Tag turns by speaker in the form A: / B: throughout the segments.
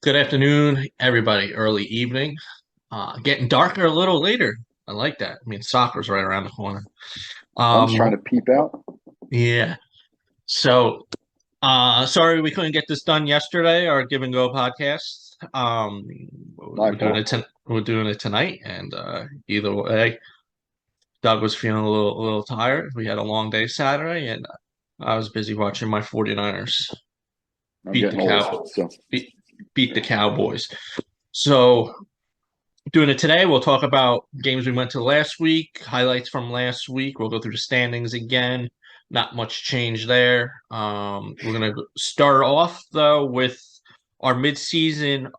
A: Good afternoon, everybody. Early evening. Getting darker a little later. I like that. I mean, soccer's right around the corner.
B: I'm just trying
A: Um,
B: to peep out.
A: yeah. So, sorry we couldn't get this done yesterday, our Give and Go podcast.
B: My fault.
A: We're doing it tonight, and either way, Doug was feeling a little tired. We had a long day Saturday, and I was busy watching my 49ers
B: I'm
A: beat the
B: getting old.
A: cow
B: So,
A: beat, beat the Cowboys. So doing it today. We'll talk about games we went to last week, highlights from last week. We'll go through the standings again. Not much change there. We're gonna start off though with our midseason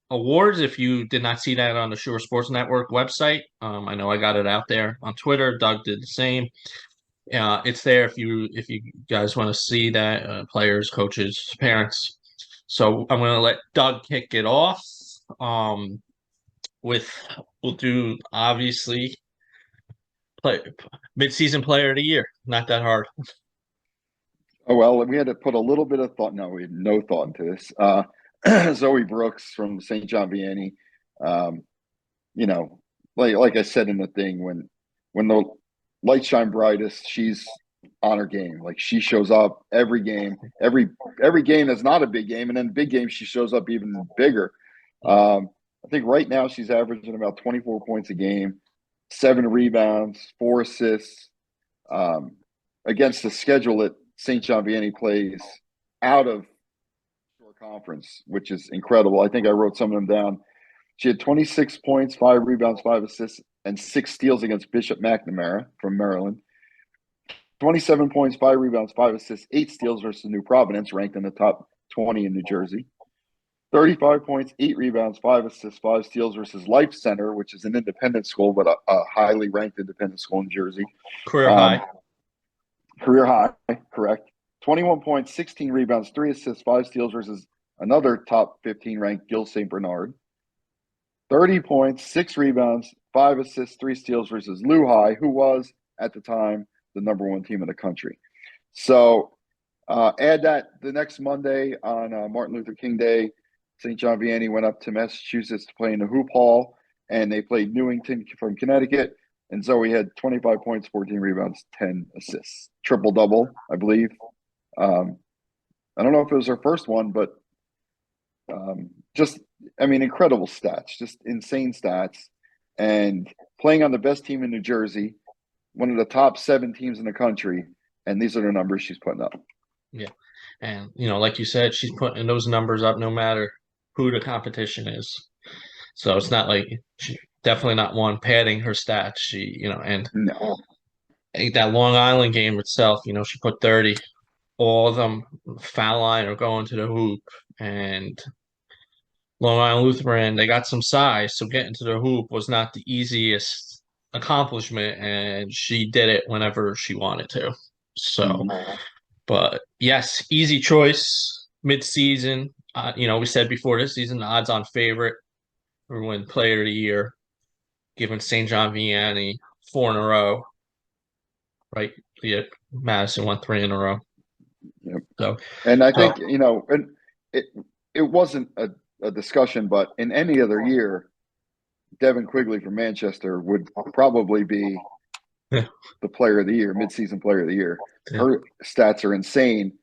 A: awards. If you did not see that on the Sure Sports Network website, I know I got it out there on Twitter. Doug did the same. It's there if you guys want to see that, players, coaches, parents. So I'm gonna let Doug kick it off. Um, with we'll do obviously play mid-season player of the year. Not that hard.
B: oh well, we had to put a little bit of thought. No, we had no thought into this. Zoe Brooks from St. John Vianney. Um, you know, like I said in the thing, when the lights shine brightest, she's on her game. Like she shows up every game, every game that's not a big game, and then big game she shows up even bigger. I think right now she's averaging about 24 points a game, 7 rebounds, 4 assists. Um, Against the schedule that St. John Vianney plays out of shore conference, which is incredible. I think I wrote some of them down. She had 26 points, 5 rebounds, 5 assists, and 6 steals against Bishop McNamara from Maryland. 27 points, 5 rebounds, 5 assists, 8 steals versus New Providence, ranked in the top 20 in New Jersey. 35 points, 8 rebounds, 5 assists, 5 steals versus Life Center, which is an independent school, but a highly ranked independent school in Jersey.
A: Career
B: Um,
A: high.
B: Career high, correct. 21 points, 16 rebounds, 3 assists, 5 steals versus another top 15 ranked Gil St. Bernard. 30 points, 6 rebounds, 5 assists, 3 steals versus Lou High, who was at the time the number 1 team in the country. So add that the next Monday on Martin Luther King Day, St. John Vianney went up to Massachusetts to play in the Hoop Hall, and they played Newington from Connecticut. And Zoe had 25 points, 14 rebounds, 10 assists. Triple double, I believe. Um, I don't know if it was her first one, but just, I mean, incredible stats, just insane stats. And playing on the best team in New Jersey, one of the top 7 teams in the country. And these are the numbers she's putting up.
A: Yeah. And like you said, she's putting those numbers up no matter who the competition is. So it's not like she definitely not one padding her stats. And
B: No.
A: I think that Long Island game itself, she put 30, all of them foul line or going to the hoop. And Long Island Lutheran, they got some size, so getting to the hoop was not the easiest accomplishment, and she did it whenever she wanted to. So,
B: Mm-hmm.
A: but yes, easy choice mid-season. We said before this season, the odds-on favorite for win Player of the Year, given St. John Vianney 4 in a row, right? Yeah, Madison won 3 in a row.
B: Yep.
A: So,
B: And I
A: so
B: think, and it it wasn't a discussion, but in any other year, Devin Quigley from Manchester would probably be
A: yeah,
B: the player of the year, midseason player of the year.
A: yeah,
B: Her stats are insane,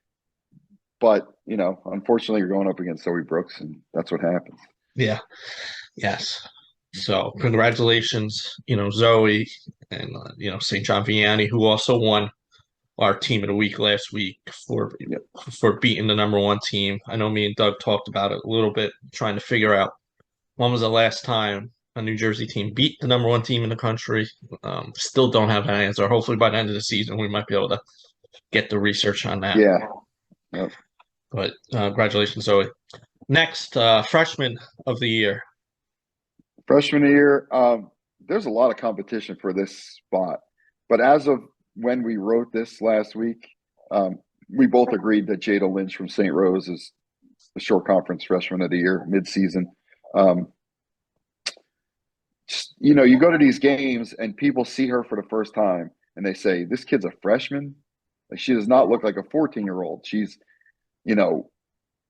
B: but unfortunately, you're going up against Zoe Brooks, and that's what happens.
A: yeah, yes. So congratulations, Zoe and St. John Vianney, who also won our team of the week last week for
B: Yep.
A: for beating the number 1 team. I know me and Doug talked about it a little bit, trying to figure out when was the last time a New Jersey team beat the number 1 team in the country. Still don't have an answer. Hopefully by the end of the season we might be able to get the research on that.
B: Yeah. Yep.
A: But congratulations, Zoe. Next, freshman of the year.
B: Freshman year, there's a lot of competition for this spot, but as of when we wrote this last week, um, we both agreed that Jada Lynch from St. Rose is the short conference freshman of the year, midseason. Um, you go to these games and people see her for the first time and they say, "This kid's a freshman." Like she does not look like a 14-year-old. She's, you know,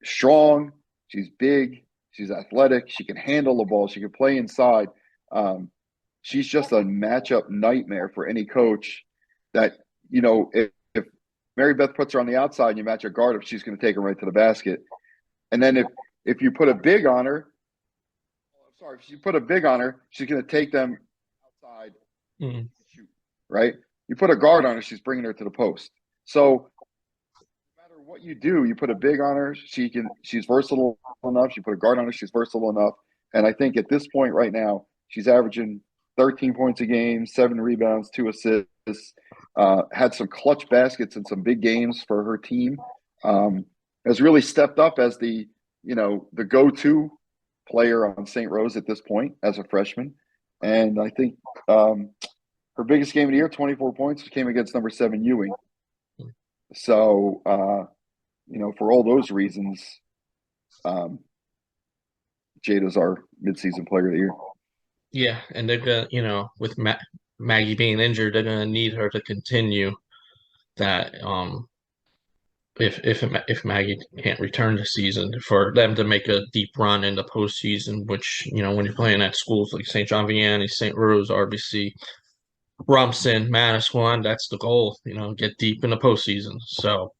B: strong. She's big. She's athletic. She can handle the ball. She can play inside. Um, she's just a matchup nightmare for any coach that, if Mary Beth puts her on the outside and you match a guard up, she's going to take her right to the basket. And then if you put a big on her, if you put a big on her, she's going to take them outside and shoot, right? You put a guard on her, she's bringing her to the post. So no matter what you do, you put a big on her, she's versatile enough. You put a guard on her, she's versatile enough. And I think at this point right now, she's averaging 13 points a game, 7 rebounds, 2 assists, had some clutch baskets in some big games for her team. Has really stepped up as the go-to player on St. Rose at this point as a freshman. And I think her biggest game of the year, 24 points, came against number 7 Ewing. So, for all those reasons, Jada's our midseason player of the year.
A: Yeah, and they're gonna, with Maggie being injured, they're gonna need her to continue that. If Maggie can't return this season, for them to make a deep run in the postseason, which when you're playing at schools like St. John Vianney, St. Rose, RBC, Rumson, Manasquan, that's the goal. Get deep in the postseason. So,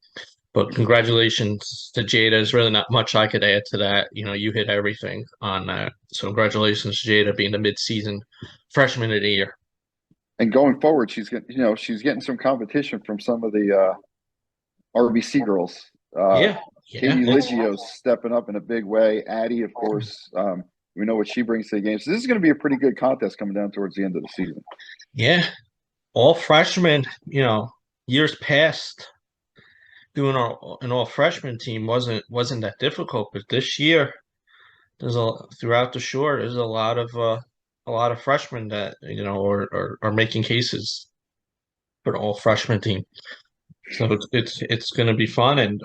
A: but congratulations to Jada. There's really not much I could add to that. You hit everything on that. So congratulations, Jada, being the midseason freshman of the year.
B: And going forward, she's getting some competition from some of the RBC girls.
A: Yeah,
B: Katie Liggio's stepping up in a big way. Addie, of course, we know what she brings to the game. So this is going to be a pretty good contest coming down towards the end of the season.
A: Yeah, all freshmen. Years past, doing an all freshman team wasn't that difficult, but this year throughout the shore there's a lot of freshmen that are making cases for the all freshman team. So it's going to be fun, and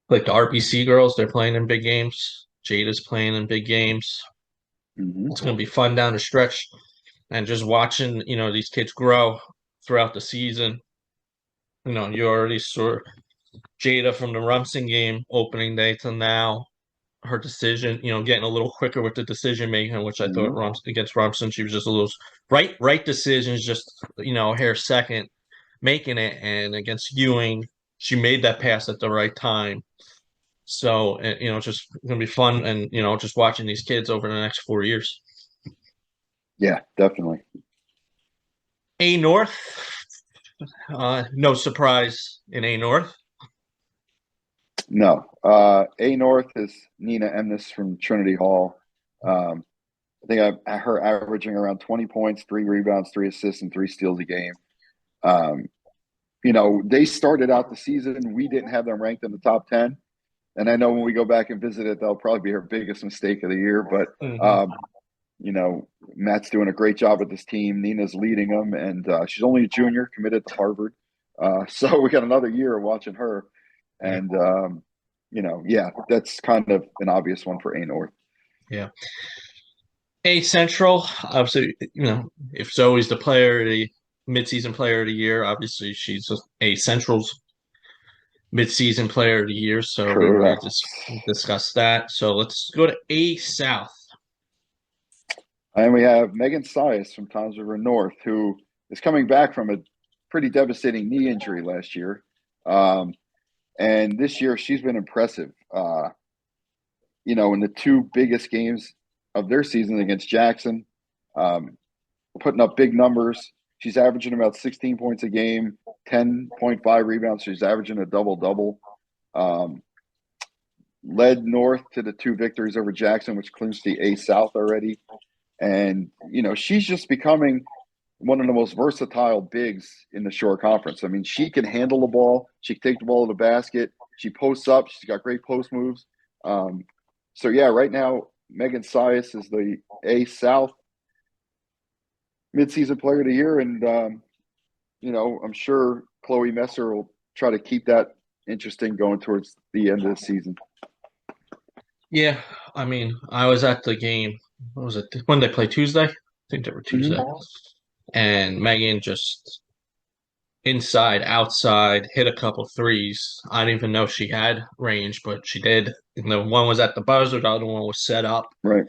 A: like the RBC girls, they're playing in big games. Jada's playing in big games.
B: Mm-hmm.
A: It's going to be fun down the stretch, and just watching these kids grow throughout the season. You already saw Jada from the Rumson game opening day to now. Her decision, getting a little quicker with the decision making, which I thought against Rumson, she was just a little right decisions, just hair second making it. And against Ewing, she made that pass at the right time. So it's just gonna be fun, and just watching these kids over the next 4 years.
B: Yeah, definitely.
A: A North, no surprise in A North.
B: No. A North is Nina Emnis from Trinity Hall. I think her averaging around 20 points, 3 rebounds, 3 assists, and 3 steals a game. They started out the season. We didn't have them ranked in the top 10. And I know when we go back and visit it, that'll probably be her biggest mistake of the year. But, Matt's doing a great job with this team. Nina's leading them, and she's only a junior, committed to Harvard. So we got another year of watching her. And, that's kind of an obvious one for A North.
A: Yeah. A Central, obviously, if Zoe's the midseason player of the year, obviously she's A Central's midseason player of the year. So
B: Correct.
A: we already discussed that. So let's go to A South.
B: And we have Megan Sias from Toms River North, who is coming back from a pretty devastating knee injury last year. And this year she's been impressive. In the 2 biggest games of their season against Jackson, putting up big numbers. She's averaging about 16 points a game, 10.5 rebounds. She's averaging a double-double. Led North to the 2 victories over Jackson, which clinched the A South already. And, she's just becoming one of the most versatile bigs in the Shore Conference. I mean, she can handle the ball. She can take the ball to the basket. She posts up. She's got great post moves. Right now, Megan Sias is the A South midseason player of the year. And, I'm sure Chloe Messer will try to keep that interesting going towards the end of the season.
A: Yeah, I mean, I was at the game. What was it? When they play Tuesday? I think they were Tuesday. And Megan just inside, outside, hit a couple threes. I didn't even know she had range, but she did. And the one was at the buzzer, the other one was set up.
B: Right.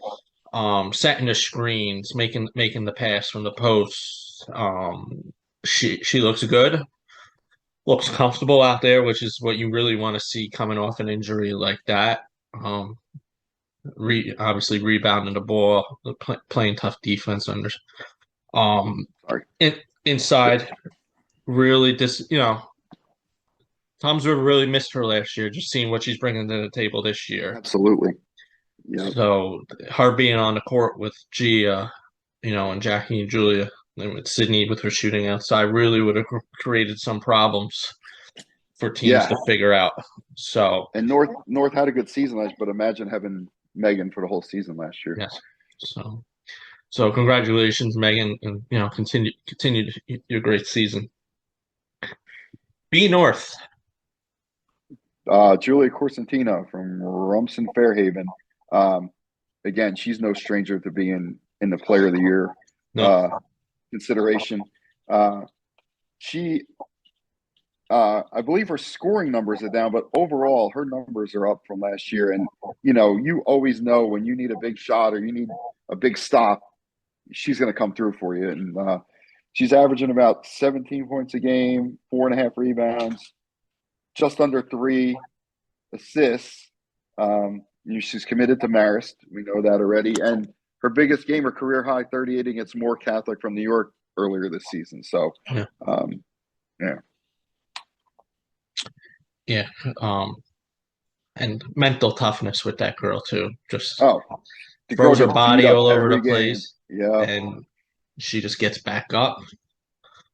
A: Setting the screens, making the pass from the post. She looks good, looks comfortable out there, which is what you really want to see coming off an injury like that. Um, obviously rebounding the ball, playing tough defense under. Um,
B: Sorry.
A: inside, really Tom's River really missed her last year. Just seeing what she's bringing to the table this year.
B: Absolutely. Yeah.
A: So her being on the court with Gia, and Jackie and Julia, and with Sydney with her shooting outside, really would have created some problems for teams
B: Yeah.
A: to figure out. So
B: And North had a good season last, but imagine having Megan for the whole season last year.
A: yes, so congratulations, Megan, and continue your great season. B North.
B: Julia Corsentino from Rumson Fairhaven. Again, she's no stranger to being in the Player of the Year
A: No,
B: consideration. She, I believe her scoring numbers are down, but overall her numbers are up from last year. And you always know when you need a big shot or you need a big stop, she's going to come through for you. And she's averaging about 17 points a game, 4.5 rebounds, just under 3 assists. She's committed to Marist. We know that already. And her biggest game, her career high 38 against Moore Catholic from New York earlier this season. So,
A: yeah,
B: yeah.
A: yeah, and mental toughness with that girl too. Just
B: Oh, to go
A: throws her
B: get beat
A: body
B: up
A: all over the
B: every game.
A: place,
B: Yeah.
A: and she just gets back up.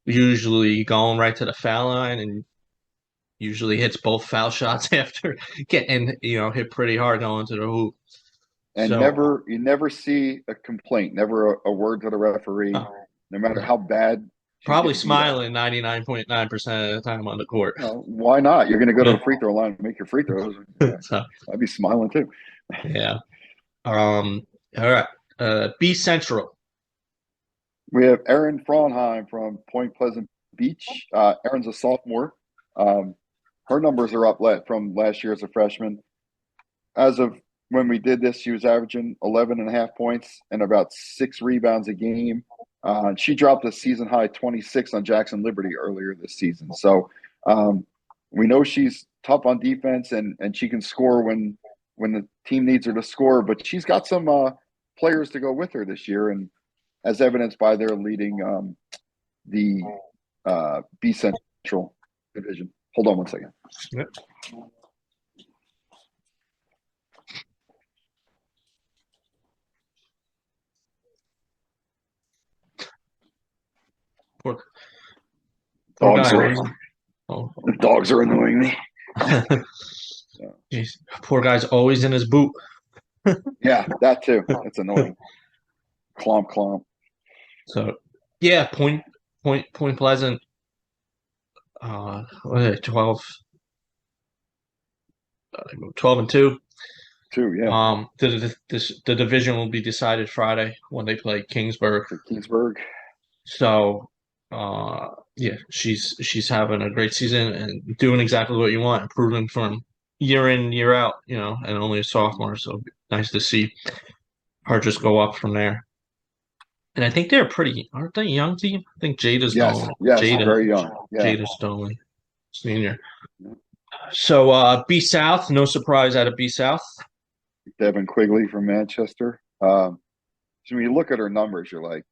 A: Usually going right to the foul line, and usually hits both foul shots after getting hit pretty hard going to the hoop.
B: And
A: So
B: you never see a complaint, never a word to the referee,
A: uh,
B: no matter
A: no.
B: how bad she's
A: Probably
B: getting beat up.
A: smiling 99.9% of the time on the court.
B: Why not? You're going to go to
A: Yeah.
B: the free throw line and make your free throws. Yeah,
A: So
B: I'd be smiling too.
A: yeah. All right. B Central.
B: We have Erin Fraunheim from Point Pleasant Beach. Erin's a sophomore. Her numbers are up from last year as a freshman. As of when we did this, she was averaging 11 and a half points and about 6 rebounds a game. She dropped a season high 26 on Jackson Liberty earlier this season. So we know she's tough on defense and she can score when the team needs her to score. But she's got some players to go with her this year, and as evidenced by their leading the B Central division. Hold on one second.
A: Yep. Poor
B: Dogs
A: guy.
B: are the dogs are annoying me.
A: Jeez, poor guy's always in his boot.
B: Yeah, that too. That's annoying. Clomp, clomp.
A: So yeah, Point Pleasant. What is it, 12 and 2.
B: Too, yeah.
A: The division will be decided Friday when they play Kingsburg.
B: For Kingsburg.
A: So, yeah, she's having a great season and doing exactly what you want, improving from year in, year out, and only a sophomore. So nice to see her just go up from there. And I think aren't they a young team? I think Jada's
B: Yes,
A: going.
B: yes, very young. Yeah.
A: Jada's the only senior. So B South, no surprise out of B South.
B: Devin Quigley from Manchester. So when you look at her numbers, you're like,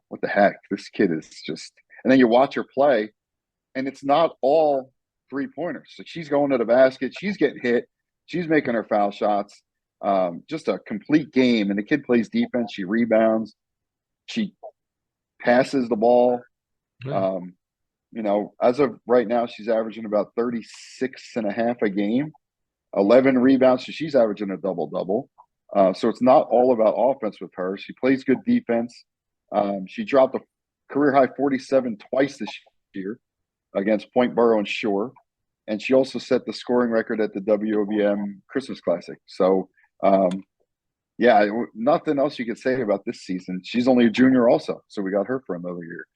B: what the heck? This kid is just. And then you watch her play, and it's not all 3-pointers. So she's going to the basket, she's getting hit, she's making her foul shots. Just a complete game. And the kid plays defense. She rebounds. She passes the ball. As of right now, she's averaging about 36 and a half a game, 11 rebounds. So she's averaging a double-double. So it's not all about offense with her. She plays good defense. She dropped a career high 47 twice this year against Point Borough and Shore. And she also set the scoring record at the WOBM Christmas Classic. So, nothing else you could say about this season. She's only a junior also. So we got her for another year.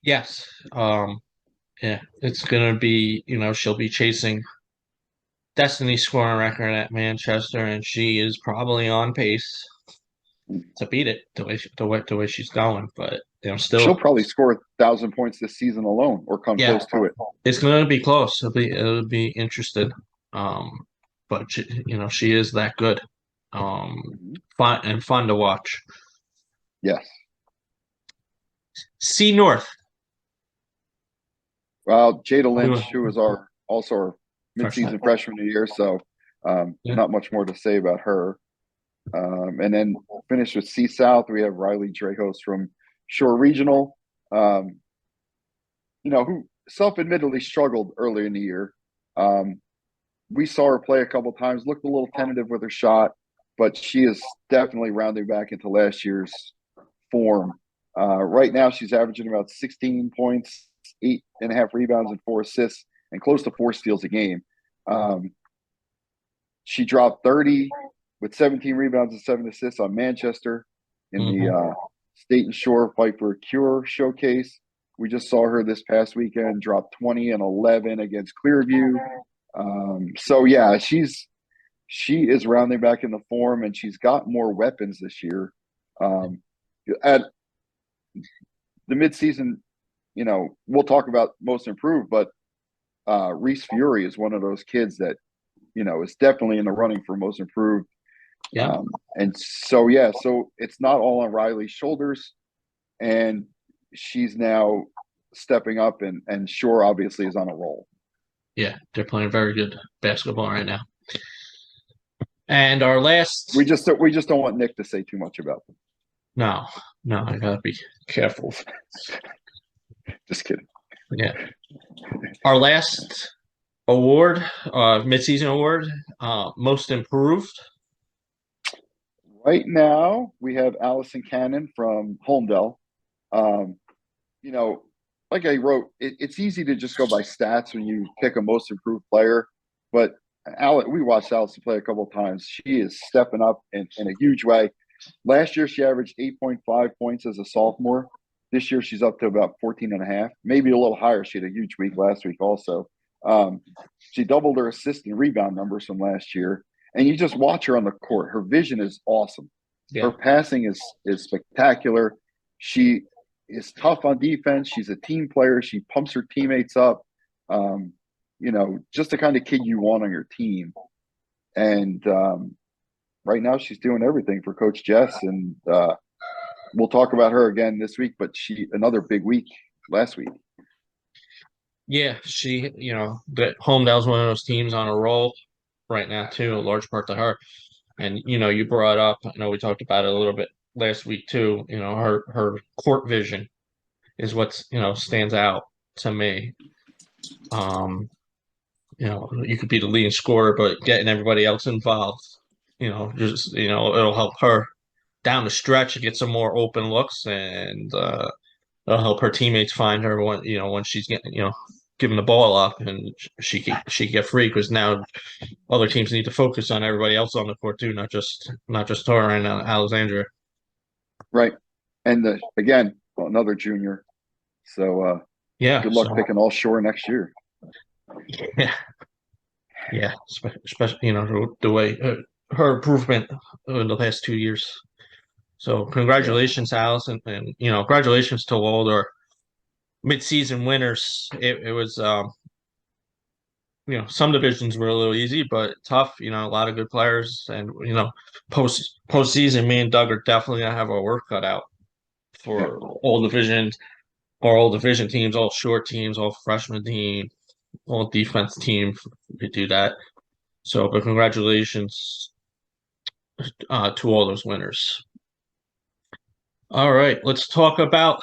A: Yes. Yeah, it's gonna be, she'll be chasing Destiny's scoring record at Manchester, and she is probably on pace to beat it the way she's going. But
B: She'll
A: still,
B: probably score 1,000 points this season alone, or come
A: yeah,
B: close to it.
A: it's gonna be close. It'll be interested. But she is that good.
B: Mhm.
A: Fun to watch.
B: Yes.
A: C North.
B: Well, Jada
A: Doing
B: Lynch, who was our
A: freshman.
B: midseason freshman of the year, so
A: Yeah.
B: not much more to say about her. And then finished with C South, we have Riley Dreyhos from Shore Regional, um, who self-admittedly struggled early in the year. Um, we saw her play a couple times, looked a little tentative with her shot, but she is definitely rounding back into last year's form. Right now, she's averaging about 16 points, 8.5 rebounds, and 4 assists, and close to 4 steals a game. Um, she dropped 30 with 17 rebounds and 7 assists on Manchester in the
A: Hmm.
B: State and Shore Fight for a Cure showcase. We just saw her this past weekend drop 20 and 11 against Clearview. So yeah, she is rounding back in the form, and she's got more weapons this year. Um, at the midseason, we'll talk about most improved, but Reese Fury is one of those kids that is definitely in the running for most improved.
A: Yeah.
B: And so yeah, so it's not all on Riley's shoulders, and she's now stepping up, and Shore obviously is on a roll.
A: Yeah. They're playing very good basketball right now. And our last,
B: We just don't want Nick to say too much about them.
A: no, no, I gotta be careful.
B: Just kidding.
A: Yeah. Our last award, midseason award, most improved.
B: Right now, we have Allison Cannon from Holmdel. Um, you know, like I wrote, it's easy to just go by stats when you pick a most improved player, but we watched Allison play a couple of times. She is stepping up in a huge way. Last year, she averaged 8.5 points as a sophomore. This year, she's up to about 14 and a half, maybe a little higher. She had a huge week last week also. Um, she doubled her assist and rebound numbers from last year. And you just watch her on the court. Her vision is awesome. Her
A: Yeah.
B: passing is spectacular. She is tough on defense. She's a team player. She pumps her teammates up. Um, just the kind of kid you want on your team. And right now, she's doing everything for Coach Jess, and we'll talk about her again this week. But she another big week last week.
A: Yeah. The Homedale's one of those teams on a roll right now, too, a large part to her. And, you brought up, I know we talked about it a little bit last week, too, her court vision is what's, stands out to me. Um, you could be the leading scorer, but getting everybody else involved, it'll help her down the stretch to get some more open looks, and it'll help her teammates find her when she's getting, giving the ball up, and she can get free because now other teams need to focus on everybody else on the court too, not just her and Alexandria.
B: Right. And again, another junior. So
A: Yeah,
B: good luck
A: so
B: picking all Shore next year.
A: yeah, yeah, especially the way her improvement in the past 2 years. So
B: Yeah.
A: congratulations, Alice, and congratulations to all our mid-season winners. It was some divisions were a little easy, but tough. A lot of good players, and postseason, me and Doug are definitely gonna have our work cut out
B: Yeah.
A: for all divisions, or all division teams, all short teams, all freshman team, all defense team. We could do that. So, but congratulations to all those winners. All right, let's talk about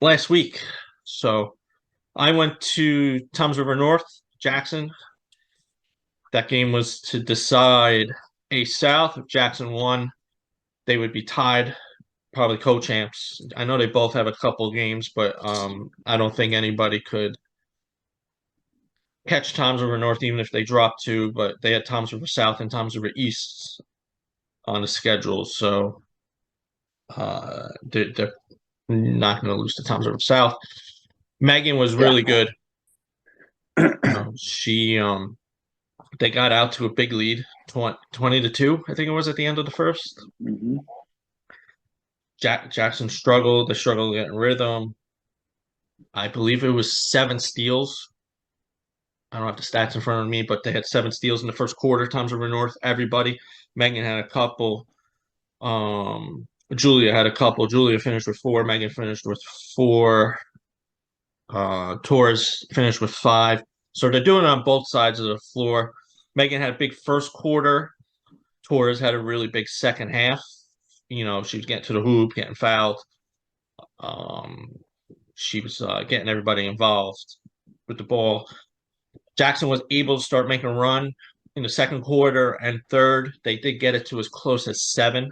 A: last week. So I went to Toms River North, Jackson. That game was to decide a South. If Jackson won, they would be tied, probably co-champs. I know they both have a couple games, but I don't think anybody could catch Toms River North even if they dropped two. But they had Toms River South and Toms River East on the schedule, so they're not going to lose to Tom's River South. Megan was
B: Yeah.
A: really good. She they got out to a big lead, 20-2, I think it was at the end of the first.
B: Hmm.
A: Jackson struggled. They struggled getting rhythm. I believe it was 7 steals. I don't have the stats in front of me, but they had 7 steals in the first quarter. Tom's River North, everybody. Megan had a couple. Julia had a couple. Julia finished with 4. Megan finished with 4. Torres finished with 5. So they're doing it on both sides of the floor. Megan had a big first quarter. Torres had a really big second half. She was getting to the hoop, getting fouled. Um, she was getting everybody involved with the ball. Jackson was able to start making a run in the second quarter and third. They did get it to as close as 7. I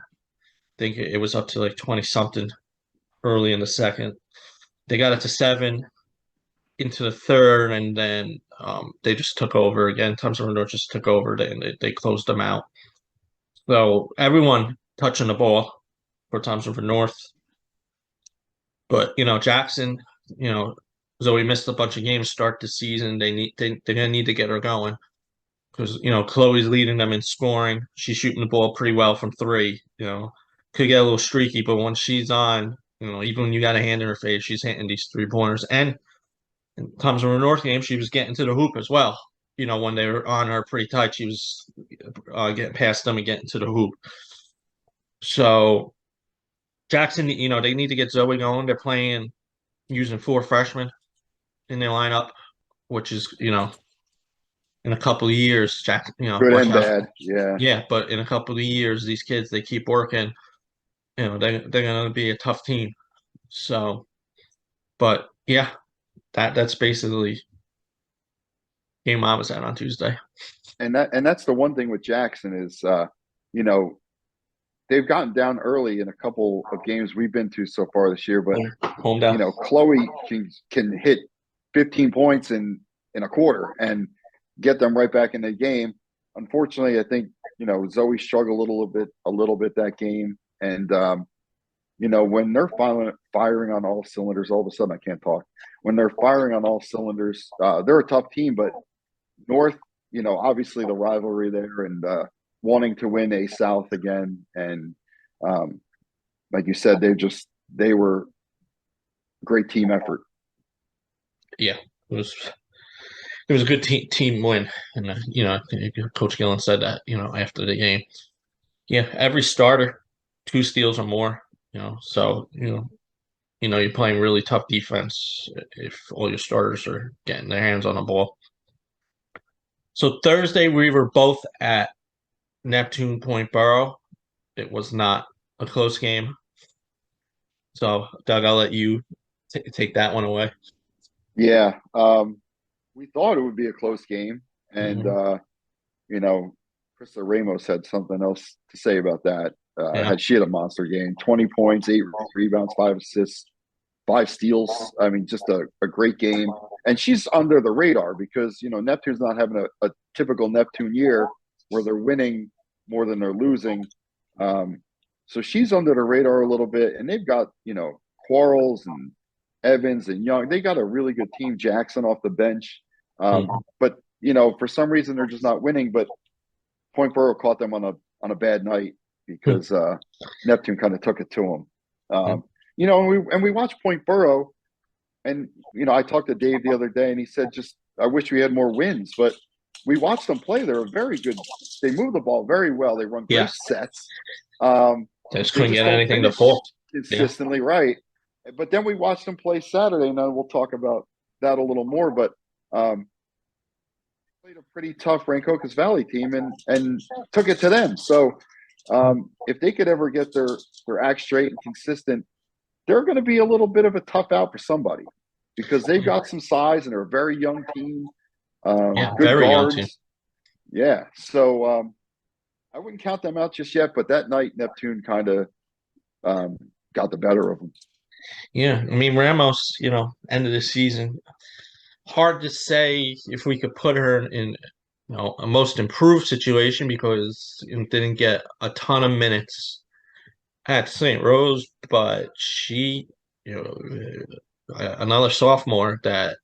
A: think it was up to like 20 something early in the second. They got it to 7 into the third, and then they just took over again. Thompson River just took over. They closed them out. So everyone touching the ball for Thompson River North. But Jackson, you know, Zoe missed a bunch of games start the season. They're gonna need to get her going because Chloe's leading them in scoring. She's shooting the ball pretty well from three. Could get a little streaky, but when she's on, even when you got a hand in her face, she's hitting these 3 pointers. And in Thompson River North game, she was getting to the hoop as well. When they were on her pretty tight, she was getting past them and getting to the hoop. So Jackson, they need to get Zoe going. They're playing using 4 freshmen in their lineup, which is, in a couple of years, Jack,
B: Good
A: watch
B: and
A: out.
B: bad. Yeah.
A: Yeah, but in a couple of years, these kids, they keep working, they're going to be a tough team. So, but yeah, that's basically game I was at on Tuesday.
B: And that's the one thing with Jackson is you know, they've gotten down early in a couple of games we've been to so far this year, but
A: Home down.
B: Chloe can hit 15 points in a quarter and get them right back in the game. Unfortunately, I think Zoe struggled a little bit that game, and when they're firing on all cylinders, all of a sudden I can't talk. When they're firing on all cylinders, they're a tough team, but North, obviously the rivalry there and wanting to win a South again, and um, like you said, they were great team effort.
A: Yeah, it was a good team win, and Coach Gillen said that after the game. Yeah, every starter, 2 steals or more. So you're playing really tough defense if all your starters are getting their hands on the ball. So Thursday we were both at Neptune Point Borough. It was not a close game. So Doug, I'll let you take that one away.
B: Yeah, we thought it would be a close game, and
A: Mhm.
B: you know, Krista Ramos had something else to say about that.
A: Yeah,
B: She had a monster game: 20 points, 8 rebounds, 5 assists, 5 steals. I mean, just a great game. And she's under the radar because Neptune's not having a typical Neptune year where they're winning more than they're losing. Um, so she's under the radar a little bit, and they've got Quarles and Evans and Young. They got a really good team. Jackson off the bench,
A: Mhm.
B: but for some reason they're just not winning. But Point Borough caught them on a bad night because Neptune kind of took it to them. And we watched Point Borough, and I talked to Dave the other day, and he said, "Just I wish we had more wins." But we watched them play; they're a very good. They move the ball very well. They run
A: Yeah,
B: great sets. Um,
A: they just
B: they
A: couldn't
B: just
A: get
B: don't
A: anything to
B: finish
A: fall. Yeah,
B: consistently right. But then we watched them play Saturday, and then we'll talk about that a little more. But played a pretty tough Rancocas Valley team and took it to them. So if they could ever get their act straight and consistent, they're going to be a little bit of a tough out for somebody because they've got some size and they're a very young team,
A: yeah,
B: good
A: very young team.
B: guards. Yeah, so I wouldn't count them out just yet, but that night Neptune kind of got the better of them.
A: Yeah, I mean Ramos, end of the season. Hard to say if we could put her in, a most improved situation because didn't get a ton of minutes at St. Rose, but she you know, another sophomore that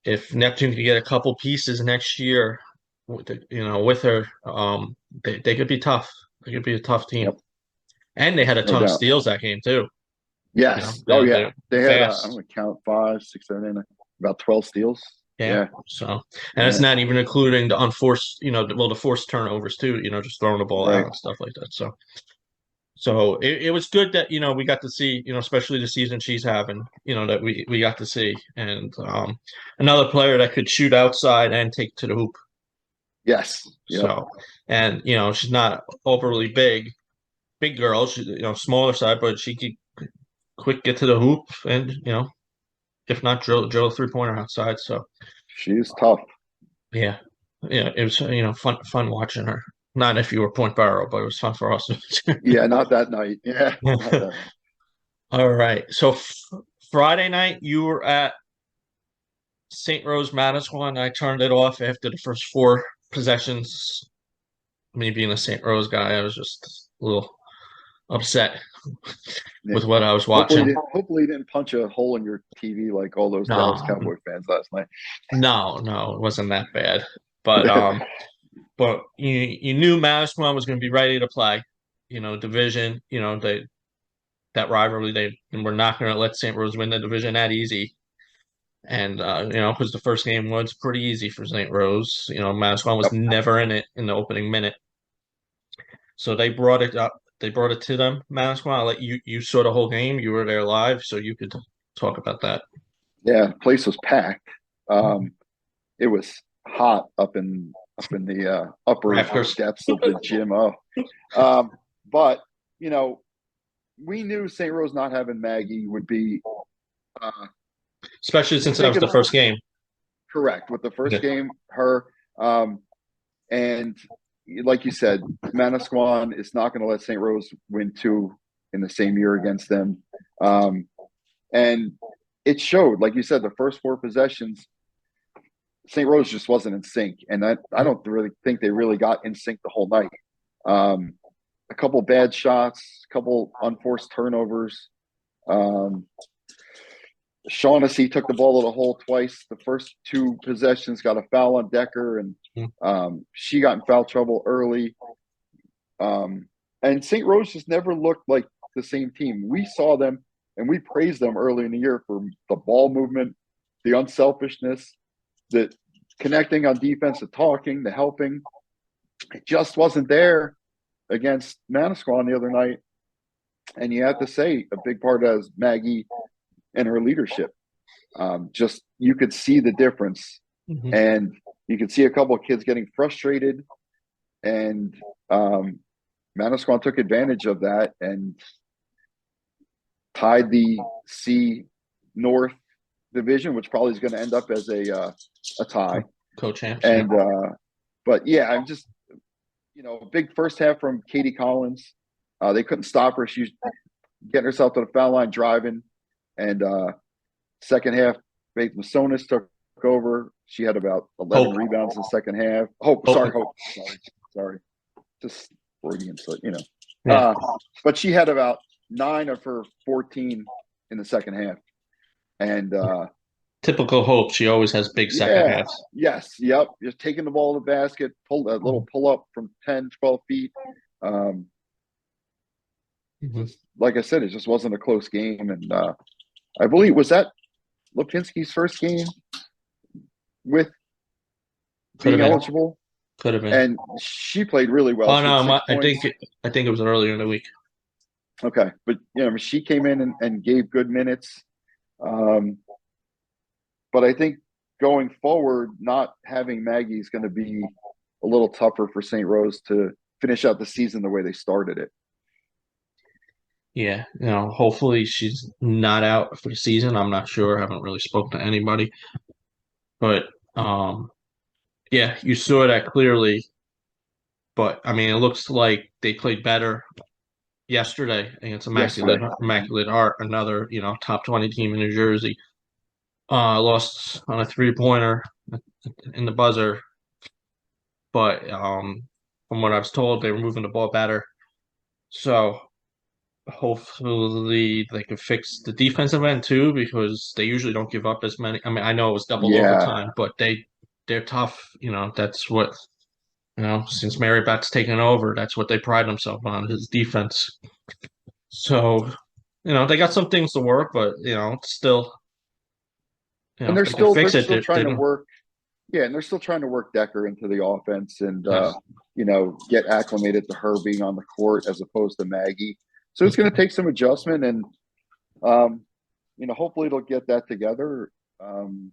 A: if Neptune could get a couple pieces next year, with her, they could be tough. They could be a tough team,
B: Yep,
A: and they had a
B: no
A: ton of
B: doubt.
A: steals that game too.
B: Yes. Oh
A: They're
B: yeah. They had I'm
A: fast.
B: gonna count 5, 6, 7, 8, about 12 steals.
A: Yeah.
B: Yeah.
A: So, and it's
B: Yeah.
A: not even including the unforced, the forced turnovers too. Just throwing the ball out
B: Right.
A: and stuff like that. So it was good that we got to see, especially the season she's having, that we got to see, and another player that could shoot outside and take to the hoop.
B: Yes. Yep.
A: So, and she's not overly big girl. She's smaller side, but she could quick get to the hoop and if not drill a 3-pointer outside. So
B: She's tough.
A: yeah, yeah, it was fun watching her. Not if you were Point Barrow, but it was fun for us.
B: Yeah, not that night. Yeah, not that night.
A: All right, so Friday night you were at St. Rose Manasquan. I turned it off after the first four possessions. Me being a St. Rose guy, I was just a little upset
B: Yeah.
A: with what I was watching.
B: Hopefully you didn't punch a hole in your TV like all those Dallas
A: No,
B: Cowboy fans last night.
A: no, it wasn't that bad. But you knew Manasquan was going to be ready to play. Division. That rivalry. They were not going to let St. Rose win the division that easy. And because the first game was pretty easy for St. Rose. Manasquan was
B: Yep.
A: never in it in the opening minute. So they brought it up. They brought it to them. Manasquan, I'll let you saw the whole game. You were there live, so you could talk about that.
B: Yeah, the place was packed. It was hot up in the upper
A: Rafters.
B: depths of the gym. Oh, um, but you know, we knew St. Rose not having Maggie would be uh,
A: Especially since that was the
B: taken
A: first game.
B: correct with the
A: Yeah.
B: first game. Her and like you said, Manasquan is not going to let St. Rose win two in the same year against them. Um, and it showed, like you said, the first four possessions, St. Rose just wasn't in sync, and I don't really think they really got in sync the whole night. Um, a couple bad shots, a couple unforced turnovers. Um, Shaughnessy took the ball to the hole twice. The first two possessions got a foul on Decker, and she got in foul trouble early. And St. Rose just never looked like the same team. We saw them and we praised them early in the year for the ball movement, the unselfishness, the connecting on defense, the talking, the helping. It just wasn't there against Manasquan the other night. And you have to say a big part of that is Maggie and her leadership. Just you could see the difference, and you could see a couple of kids getting frustrated, and Manasquan took advantage of that and tied the C North division, which probably is going to end up as a tie.
A: Co-champs.
B: And but yeah, I'm just big first half from Katie Collins. They couldn't stop her. She was getting herself to the foul line, driving, and second half, Faith Masonis took over. She had about 11
A: Hope.
B: rebounds in the second half. Hope. Sorry. Just Freudian, so
A: Yeah.
B: but she had about 9 of her 14 in the second half. And
A: Typical Hope. She always has big second halves.
B: Yes. Yep. Just taking the ball to the basket, pull that little pull up from 10, 12 feet. Like I said, it just wasn't a close game. And I believe, was that Lipinski's first game with being eligible?
A: Could have been.
B: And she played really well.
A: Oh no, I think it was earlier in the week.
B: Okay, but she came in and gave good minutes. But I think going forward, not having Maggie is going to be a little tougher for St. Rose to finish out the season the way they started it.
A: Yeah, hopefully she's not out for the season. I'm not sure. I haven't really spoken to anybody. But yeah, you saw that clearly. But I mean, it looks like they played better yesterday against Immaculate Heart, another top 20 team in New Jersey. Lost on a 3-pointer in the buzzer, but from what I was told, they were moving the ball better. So hopefully they can fix the defensive end too, because they usually don't give up as many. I mean, I know it was double
B: Yeah,
A: overtime, but they're tough. That's what since Mary Beth's taken over, that's what they pride themselves on, his defense. So, they got some things to work, but it's still,
B: and
A: if
B: they're
A: they can
B: still they're
A: fix it,
B: still
A: they're
B: trying to
A: gonna,
B: work. Yeah, and they're still trying to work Decker into the offense and
A: yes.
B: get acclimated to her being on the court as opposed to Maggie. So it's going to take some adjustment, and um, hopefully they'll get that together. Um,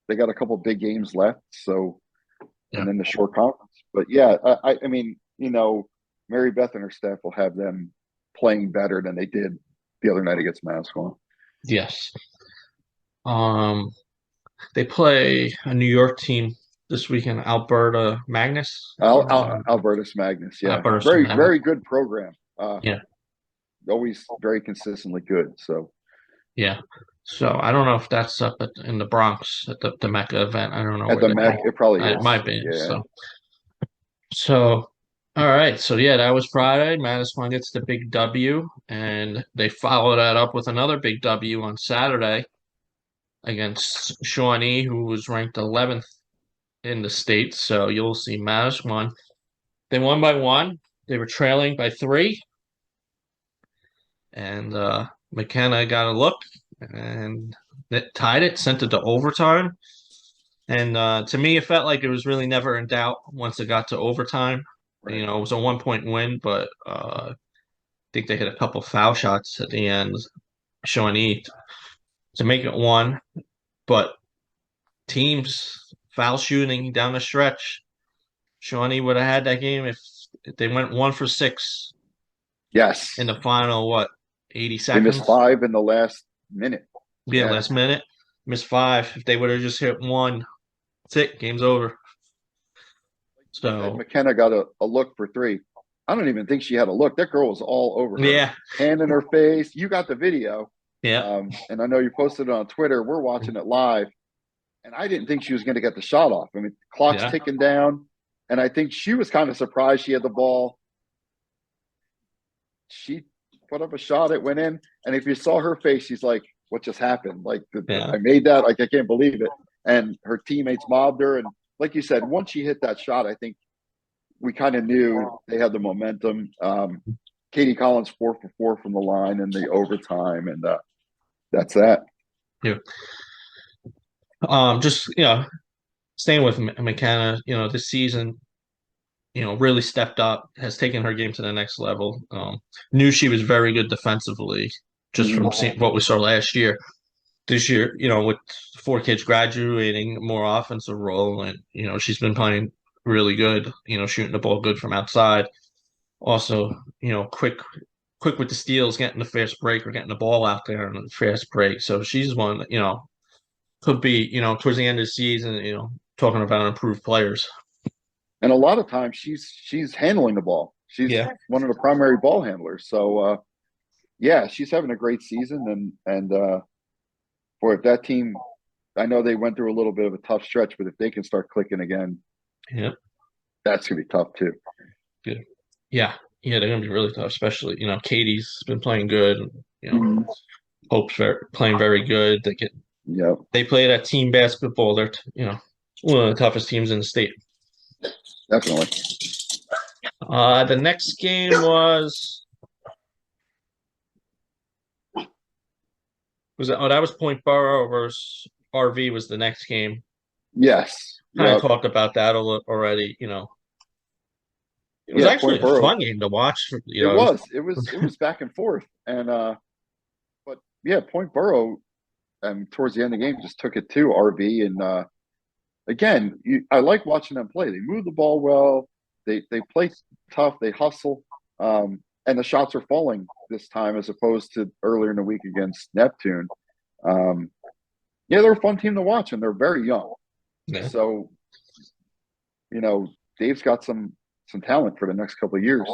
B: they got a couple big games left, so
A: Yeah.
B: and then the short conference. But yeah, I mean, Mary Beth and her staff will have them playing better than they did the other night against Mascon.
A: Yes. Um, they play a New York team this weekend, Alberta Magnus.
B: Albertus Magnus, yeah,
A: Alberta
B: very
A: Magnus.
B: very good program.
A: Yeah.
B: Always very consistently good. So
A: Yeah. So I don't know if that's up in the Bronx at the Mecca event. I don't know
B: at
A: where
B: the
A: they
B: Mech, it probably
A: it
B: is.
A: might be.
B: Yeah.
A: So all right. So yeah, that was Friday. Madison gets the big W, and they follow that up with another big W on Saturday against Shawnee, who was ranked 11th in the state. So you'll see Madison won. They won by one. They were trailing by three, and McKenna got a look, and it tied it, sent it to overtime. And to me, it felt like it was really never in doubt once it got to overtime.
B: Right.
A: It was a 1 point win, but I think they hit a couple foul shots at the end, Shawnee, to make it one. But teams foul shooting down the stretch, Shawnee would have had that game if they went 1 for 6
B: Yes.
A: in the final, what, 80
B: They missed
A: seconds?
B: five in the last minute.
A: Yeah,
B: Yeah.
A: last minute. Missed five. If they would have just hit one, that's it. Game's over.
B: Said
A: So,
B: McKenna got a look for three. I don't even think she had a look. That girl was all over her,
A: yeah,
B: hand in her face. You got the video,
A: yeah,
B: and I know you posted it on Twitter. We're watching it live, and I didn't think she was going to get the shot off. I mean, clock's
A: yeah,
B: ticking down, and I think she was kind of surprised she had the ball. She put up a shot, it went in, and if you saw her face, she's like, "What just happened? Like,
A: yeah,
B: I made that? Like, I can't believe it." And her teammates mobbed her, and like you said, once she hit that shot, I think we kind of knew they had the momentum. Katie Collins 4 for 4 from the line in the overtime, and that's that.
A: yeah. Just staying with McKenna, this season, really stepped up, has taken her game to the next level. Knew she was very good defensively, just from
B: Mm-hmm.
A: seeing what we saw last year. This year, with 4 kids graduating, more offensive role, and she's been playing really good. Shooting the ball good from outside. Also, quick with the steals, getting the fast break or getting the ball out there on the fast break. So she's one that could be towards the end of the season. Talking about improved players.
B: And a lot of times she's handling the ball. She's
A: Yeah,
B: one of the primary ball handlers. So yeah, she's having a great season, and boy, if that team, I know they went through a little bit of a tough stretch, but if they can start clicking again,
A: yeah,
B: that's gonna be tough too.
A: good. Yeah, yeah, they're gonna be really tough. Especially Katie's been playing good. You know,
B: Mm-hmm.
A: Hope's playing very good.
B: Yeah,
A: They play that team basketball. They're one of the toughest teams in the state.
B: definitely.
A: The next game that was Point Borough versus RV was the next game.
B: Yes.
A: Kind of
B: Yep.
A: talked about that already. It was
B: Yeah.
A: actually
B: Point
A: a
B: Borough.
A: fun game to watch.
B: It was. It was back and forth, and but yeah, Point Borough, towards the end of the game, just took it to RV, and again, I like watching them play. They move the ball well. They play tough. They hustle, and the shots are falling this time as opposed to earlier in the week against Neptune. Um, yeah, they're a fun team to watch, and they're very young.
A: Yeah.
B: So Dave's got some talent for the next couple of years.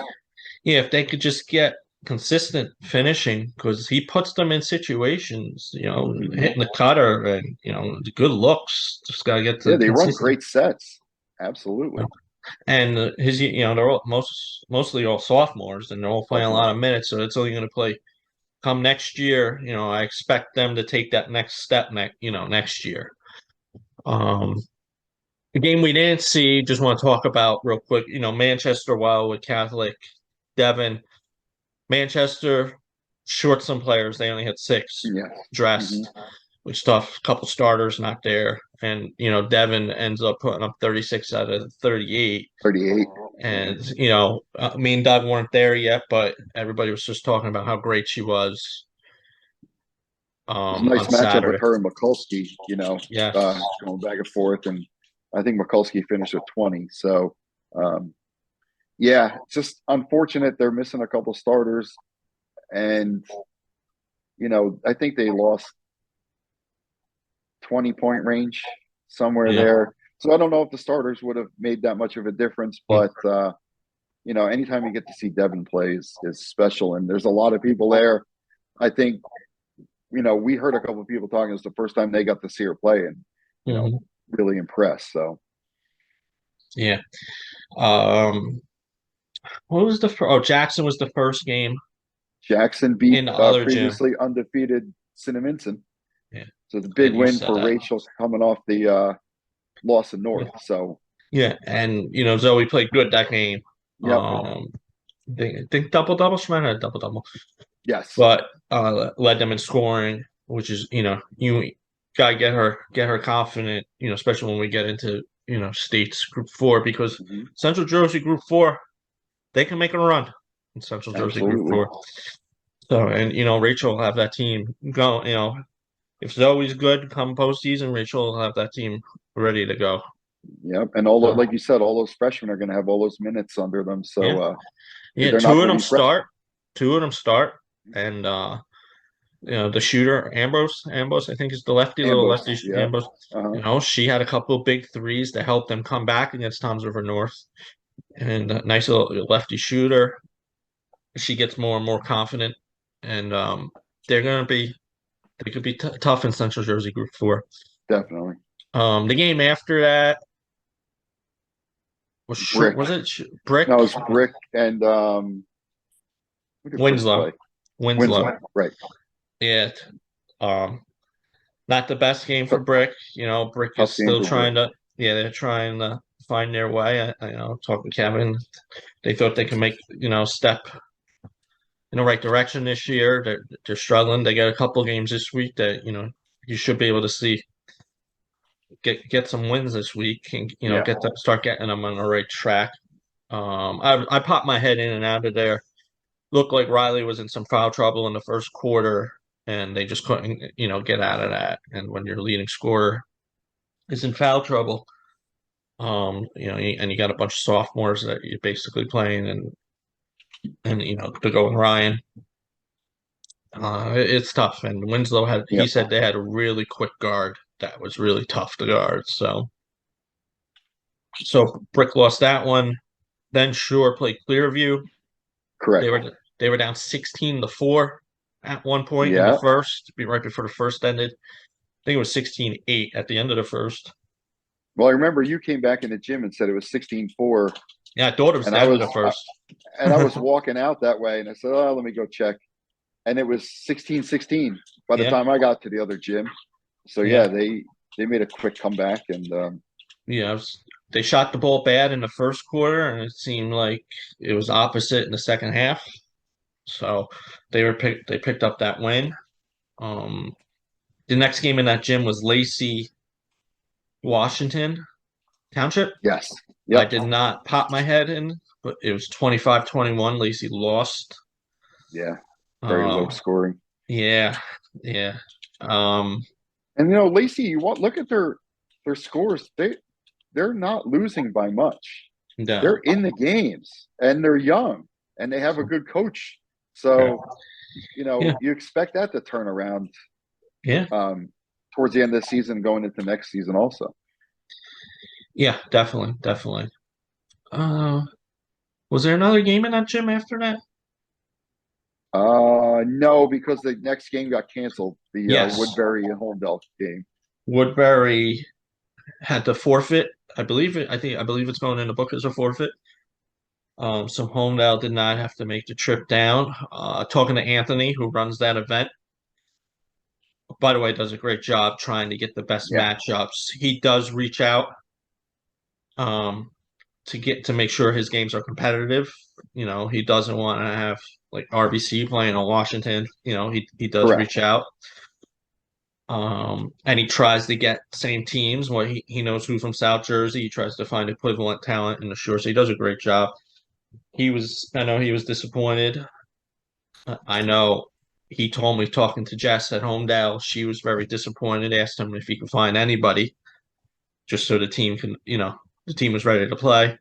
A: Yeah, if they could just get consistent finishing, because he puts them in situations,
B: Mhm.
A: hitting the cutter and the good looks. Just gotta get
B: Yeah,
A: the
B: they run
A: consistent.
B: great sets. Absolutely.
A: And they're all mostly all sophomores, and they're all playing a
B: Sophomore.
A: lot of minutes, so it's only going to play come next year. I expect them to take that next step next year. Um, the game we didn't see, just want to talk about real quick. Manchester Well with Catholic, Devon, Manchester short some players. They only had six
B: Yes.
A: dressed,
B: Hmm.
A: which is tough. A couple starters not there, and Devon ends up putting up 36 out of 38.
B: 38. Yeah.
A: And me and Doug weren't there yet, but everybody was just talking about how great she was
B: It was a
A: on
B: nice matchup with
A: Saturday.
B: her and Mikulski,
A: Yeah,
B: going back and forth. And I think Mikulski finished with 20. So, um, yeah, it's just unfortunate they're missing a couple starters. And, I think they lost 20-point range somewhere
A: yeah,
B: there. So I don't know if the starters would have made that much of a difference,
A: yeah,
B: but anytime you get to see Devin play is special, and there's a lot of people there. I think we heard a couple of people talking. It's the first time they got to see her play, and you know,
A: hmm
B: really impressed. So
A: yeah. Um, what was the oh, Jackson was the first game
B: Jackson beat
A: in the other gym.
B: previously undefeated Cinnaminson.
A: Yeah,
B: So it's a big
A: and you
B: win
A: said
B: for
A: that.
B: Rachel coming off the loss in North. So
A: Yeah, and Zoe played good that game.
B: yep,
A: I think double double. She might have had a double double,
B: yes,
A: but led them in scoring, which is you gotta get her confident. Especially when we get into states Group 4 because
B: hmm,
A: Central Jersey Group 4 they can make a run in Central Jersey Group
B: absolutely,
A: 4. So and Rachel will have that team go. If Zoe's good come postseason, Rachel will have that team ready to go.
B: yep. And all
A: So
B: like you said, all those freshmen are going to have all those minutes under them.
A: yeah,
B: So
A: yeah.
B: they're not
A: Two of
B: going to
A: them
B: be freshmen.
A: start. Two of them start, and the shooter Ambrose, I think is the lefty, little lefty
B: Ambos, yeah.
A: Ambrose.
B: Uh-huh.
A: She had a couple of big threes to help them come back against Tom's River North, and a nice little lefty shooter. She gets more and more confident, and they're gonna be they could be tough in Central Jersey Group 4.
B: Definitely.
A: The game after that was short.
B: Brick.
A: Was it Brick
B: No, it's Brick and who did Brick
A: Winslow?
B: play?
A: Winslow.
B: Winslow. Right.
A: Yeah. Um, Not the best game for
B: Tough,
A: Brick. Brick is
B: tough game
A: still
B: for Brick.
A: trying to, yeah, they're trying to find their way. Talking to Kevin, they thought they could make, step in the right direction this year. They're struggling. They got a couple games this week that, you should be able to see get some wins this week and,
B: Yeah.
A: start getting them on the right track. I popped my head in and out of there. Looked like Riley was in some foul trouble in the first quarter, and they just couldn't, get out of that. And when your leading scorer is in foul trouble, and you got a bunch of sophomores that you're basically playing, and to go with Ryan, it's tough. And Winslow he
B: Yep.
A: said they had a really quick guard that was really tough to guard. So Brick lost that one. Then Shore played Clearview. They
B: Correct.
A: were they were down 16-4 at one point in the
B: Yeah.
A: first, right before the first ended. I think it was 16-8 at the end of the first.
B: Well, I remember you came back in the gym and said it was 16-4,
A: Yeah, I thought it was
B: and
A: the end of the first.
B: I was walking out that way, and I said, "Oh, let me go check," and it was 16-16 by the
A: Yeah,
B: time I got to the other gym. So
A: yeah,
B: yeah, they made a quick comeback, and
A: yeah. They shot the ball bad in the first quarter, and it seemed like it was opposite in the second half. So they picked up that win. Um, the next game in that gym was Lacey, Washington Township.
B: yes,
A: I
B: yep,
A: did not pop my head in, but it was 25-21. Lacey lost.
B: yeah, very low
A: Um,
B: scoring.
A: yeah, yeah. Um,
B: And Lacey, you want look at their scores. They're not losing by much.
A: no.
B: They're in the games, and they're young, and they have a good coach.
A: Okay.
B: So
A: Yeah,
B: you expect that to turn around
A: yeah,
B: um, towards the end of the season, going into next season, also.
A: yeah. Definitely, definitely. Was there another game in that gym after that?
B: No, because the next game got canceled, the
A: Yes,
B: Woodbury and Holmdel game.
A: Woodbury. had to forfeit. I believe it's going in the book as a forfeit. So Homedale did not have to make the trip down. Talking to Anthony, who runs that event, by the way, does a great job trying to get the best
B: Yeah,
A: matchups. He does reach out um, to make sure his games are competitive. He doesn't want to have like RBC playing on Washington. He does
B: correct.
A: reach out. And he tries to get same teams where he knows who's from South Jersey. He tries to find equivalent talent in the shore. So he does a great job. I know he was disappointed. I know he told me talking to Jess at Homedale, she was very disappointed, asked him if he could find anybody just so the team was ready to play.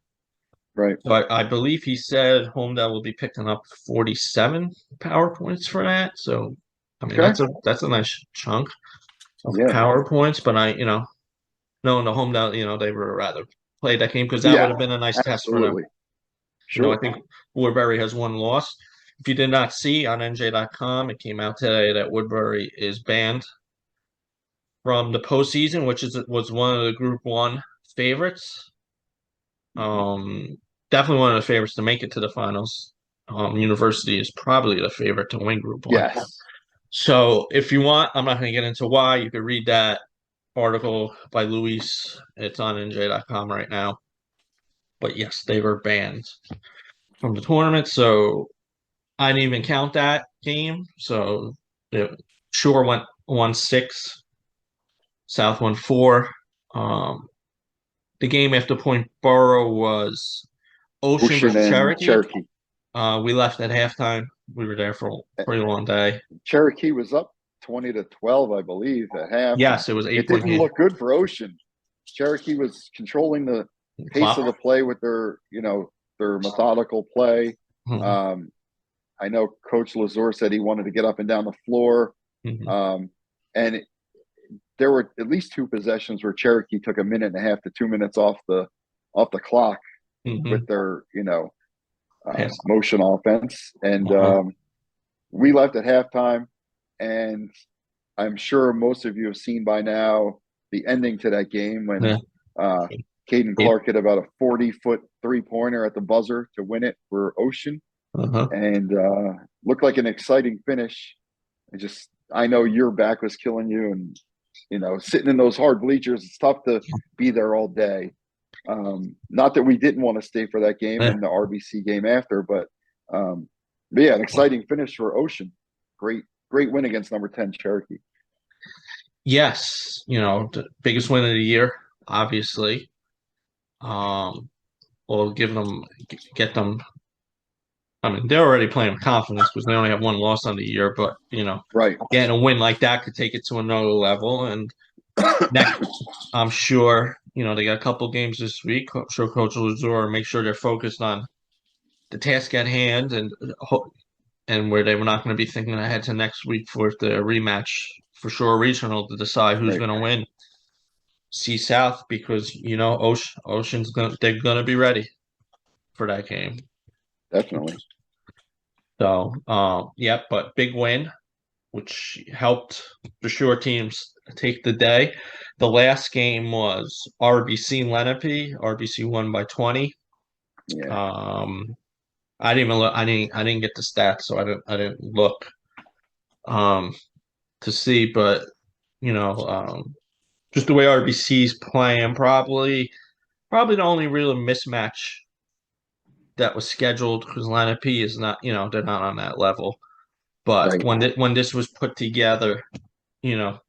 B: Right.
A: So I believe he said Homedale will be picking up 47 power points for that. So, I mean,
B: Okay.
A: that's a nice chunk of
B: Yeah.
A: power points, but knowing the Homedale, they would rather play that game because that would
B: Yeah.
A: have been a nice test for them.
B: Absolutely.
A: I
B: Sure.
A: think Woodbury has one loss. If you did not see on NJ.com, it came out today that Woodbury is banned from the postseason, which was one of the Group One favorites.
B: Mhm.
A: Um, Definitely one of the favorites to make it to the finals. University is probably the favorite to win Group One.
B: Yes.
A: So if you want, I'm not going to get into why. You could read that article by Luis. It's on NJ.com right now. But yes, they were banned from the tournament. So I didn't even count that game. So it, Shore went 1-6, South won 4. Um, the game after Point Borough was Ocean
B: Ocean
A: versus
B: and
A: Cherokee.
B: Cherokee.
A: We left at halftime. We were there for a pretty long day.
B: Cherokee was up 20-12, I believe, at half, and
A: Yes, it was
B: it
A: 8 point
B: didn't
A: game.
B: look good for Ocean. Cherokee was controlling the pace
A: Clock.
B: of the play with their methodical play.
A: Mhm,
B: Um, I know Coach Lazor said he wanted to get up and down the floor,
A: mhm,
B: um, and there were at least two possessions where Cherokee took a minute and a half to 2 minutes off the clock with
A: mhm.
B: their
A: Pass.
B: motion offense, and
A: Uh-huh.
B: we left at halftime, and I'm sure most of you have seen by now the ending to that game when
A: Yeah.
B: uh, Caden Clark hit about a 40-foot three-pointer at the buzzer to win it for Ocean,
A: Uh-huh.
B: and looked like an exciting finish. I know your back was killing you, and sitting in those hard bleachers, it's tough to be there all day. Not that we didn't want to stay for that game
A: Yeah.
B: and the RBC game after, but yeah, an exciting finish for Ocean. Great win against number 10 Cherokee.
A: Yes, the biggest win of the year, obviously. Um, will get them. I mean, they're already playing with confidence because they only have one loss on the year, but
B: Right.
A: getting a win like that could take it to another level. And next, I'm sure, they got a couple games this week. I'm sure Coach Lazur make sure they're focused on the task at hand and where they were not going to be thinking ahead to next week for the rematch for sure regional to decide who's
B: Right.
A: going to win C South because they're going to be ready for that game.
B: Definitely.
A: So, yeah, but big win, which helped the shore teams take the day. The last game was RBC Lenape. RBC won by 20.
B: Yeah.
A: Um, I didn't even look. I didn't get the stats, so I didn't look um to see. But just the way RBC's playing, probably the only real mismatch that was scheduled because Lenape is not. They're not on that level. But
B: Right.
A: when this was put together, you know,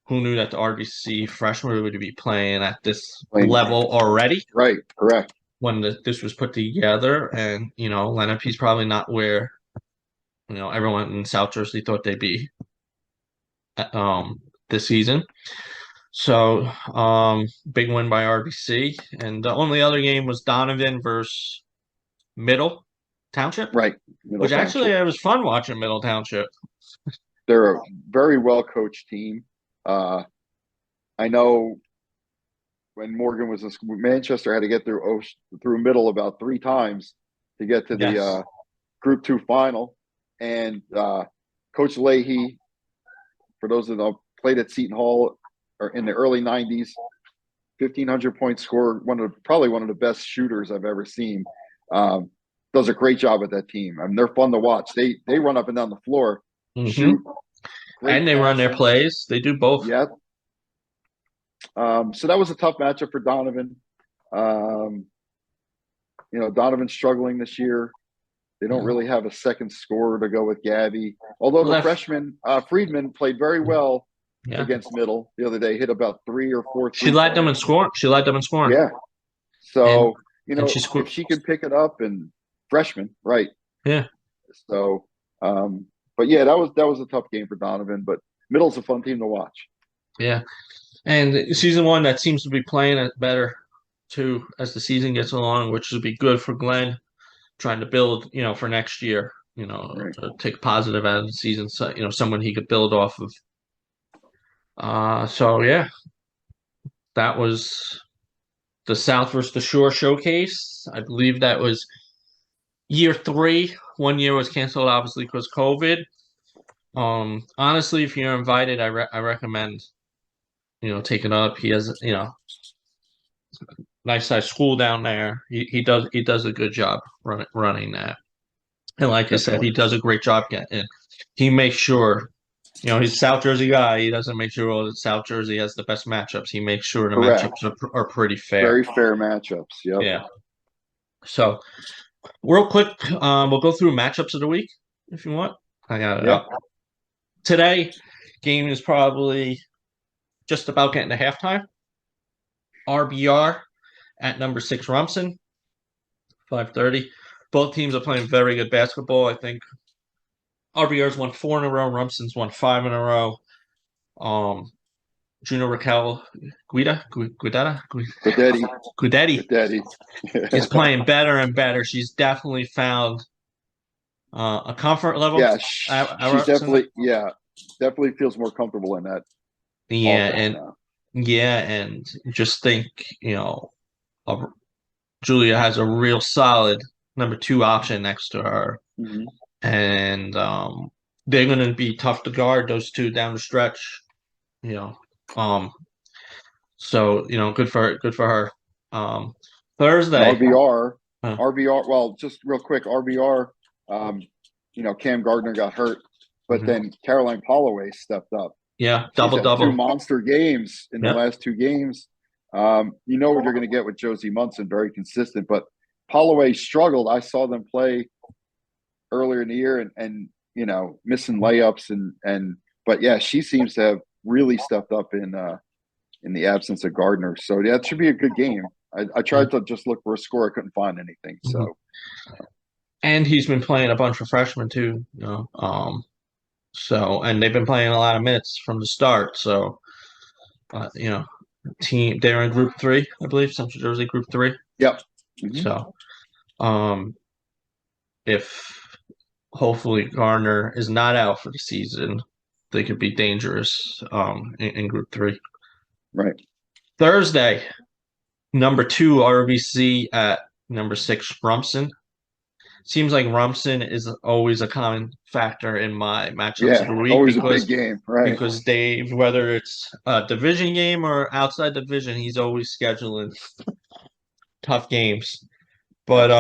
A: who knew that the RBC freshmen would be playing at this
B: Playing.
A: level already
B: Right. Correct.
A: when this was put together? And Lenape's probably not where everyone in South Jersey thought they'd be this season. So big win by RBC, and the only other game was Donovan versus Middle Township,
B: Right. Middle
A: which actually
B: Township.
A: it was fun watching Middle Township.
B: They're a very well coached team. Uh, I know when Morgan was in school, Manchester had to get through Middle about 3 times to get to the
A: Yes.
B: Group 2 final, and Coach Leahy, for those that know, played at Seton Hall or in the early '90s. 1,500-point scorer, probably one of the best shooters I've ever seen. Does a great job with that team. I mean, they're fun to watch. They run up and down the floor,
A: Mm-hmm.
B: shoot, great
A: And they run their
B: passing.
A: plays. They do both.
B: Yeah. So that was a tough matchup for Donovan. Donovan's struggling this year. They don't really have a second scorer to go with Gabby. Although the freshman Friedman played very well against Middle the other day, hit about 3 or 4.
A: She led them in scoring.
B: Yeah. So
A: and
B: if she can pick it up, and freshman, right?
A: Yeah.
B: So, but yeah, that was a tough game for Donovan. But Middle's a fun team to watch.
A: Yeah, and season 1 that seems to be playing it better too as the season gets along, which would be good for Glenn, trying to build, for next year.
B: Right.
A: To take positive out of the season, so someone he could build off of. So yeah, that was the South versus the Shore showcase. I believe that was year 3. 1 year was canceled, obviously, because COVID. Honestly, if you're invited, I recommend, taking up. He has, nice size school down there. He does a good job running that. And like I said, he does a great job getting. He makes sure, he's a South Jersey guy. He doesn't make sure that South Jersey has the best matchups. He makes sure the matchups are pretty fair.
B: Very fair matchups. Yep.
A: Yeah. So, real quick, we'll go through matchups of the week if you want. I got it up. Today, game is probably just about getting to halftime. RBR at number 6 Rumson, 5:30. Both teams are playing very good basketball. I think RBR's won 4 in a row. Rumson's won 5 in a row. Juno Raquel Guidetti is playing better and better. She's definitely found a comfort level.
B: Yeah, she's definitely feels more comfortable in that.
A: Yeah, and just think, Julia has a real solid number 2 option next to her.
B: Mm-hmm.
A: And they're going to be tough to guard, those two down the stretch. So good for her. Thursday,
B: RBR. Well, just real quick, RBR. Cam Gardner got hurt, but then Caroline Holloway stepped up.
A: Yeah, double.
B: 2 monster games in the last 2 games. What you're going to get with Josie Munson, very consistent. But Holloway struggled. I saw them play earlier in the year, and missing layups but yeah, she seems to have really stepped up in the absence of Gardner. So yeah, it should be a good game. I tried to just look for a score. I couldn't find anything. So,
A: and he's been playing a bunch of freshmen too. So, and they've been playing a lot of minutes from the start. So, team they're in Group 3, I believe, Central Jersey Group 3.
B: Yep.
A: Mm-hmm. So, if hopefully Gardner is not out for the season, they could be dangerous in Group 3.
B: Right.
A: Thursday, number 2 RBC at number 6 Rumson. Seems like Rumson is always a common factor in my matchups of the week.
B: Always a big game, right?
A: Because Dave, whether it's a division game or outside division, he's always scheduling tough games. But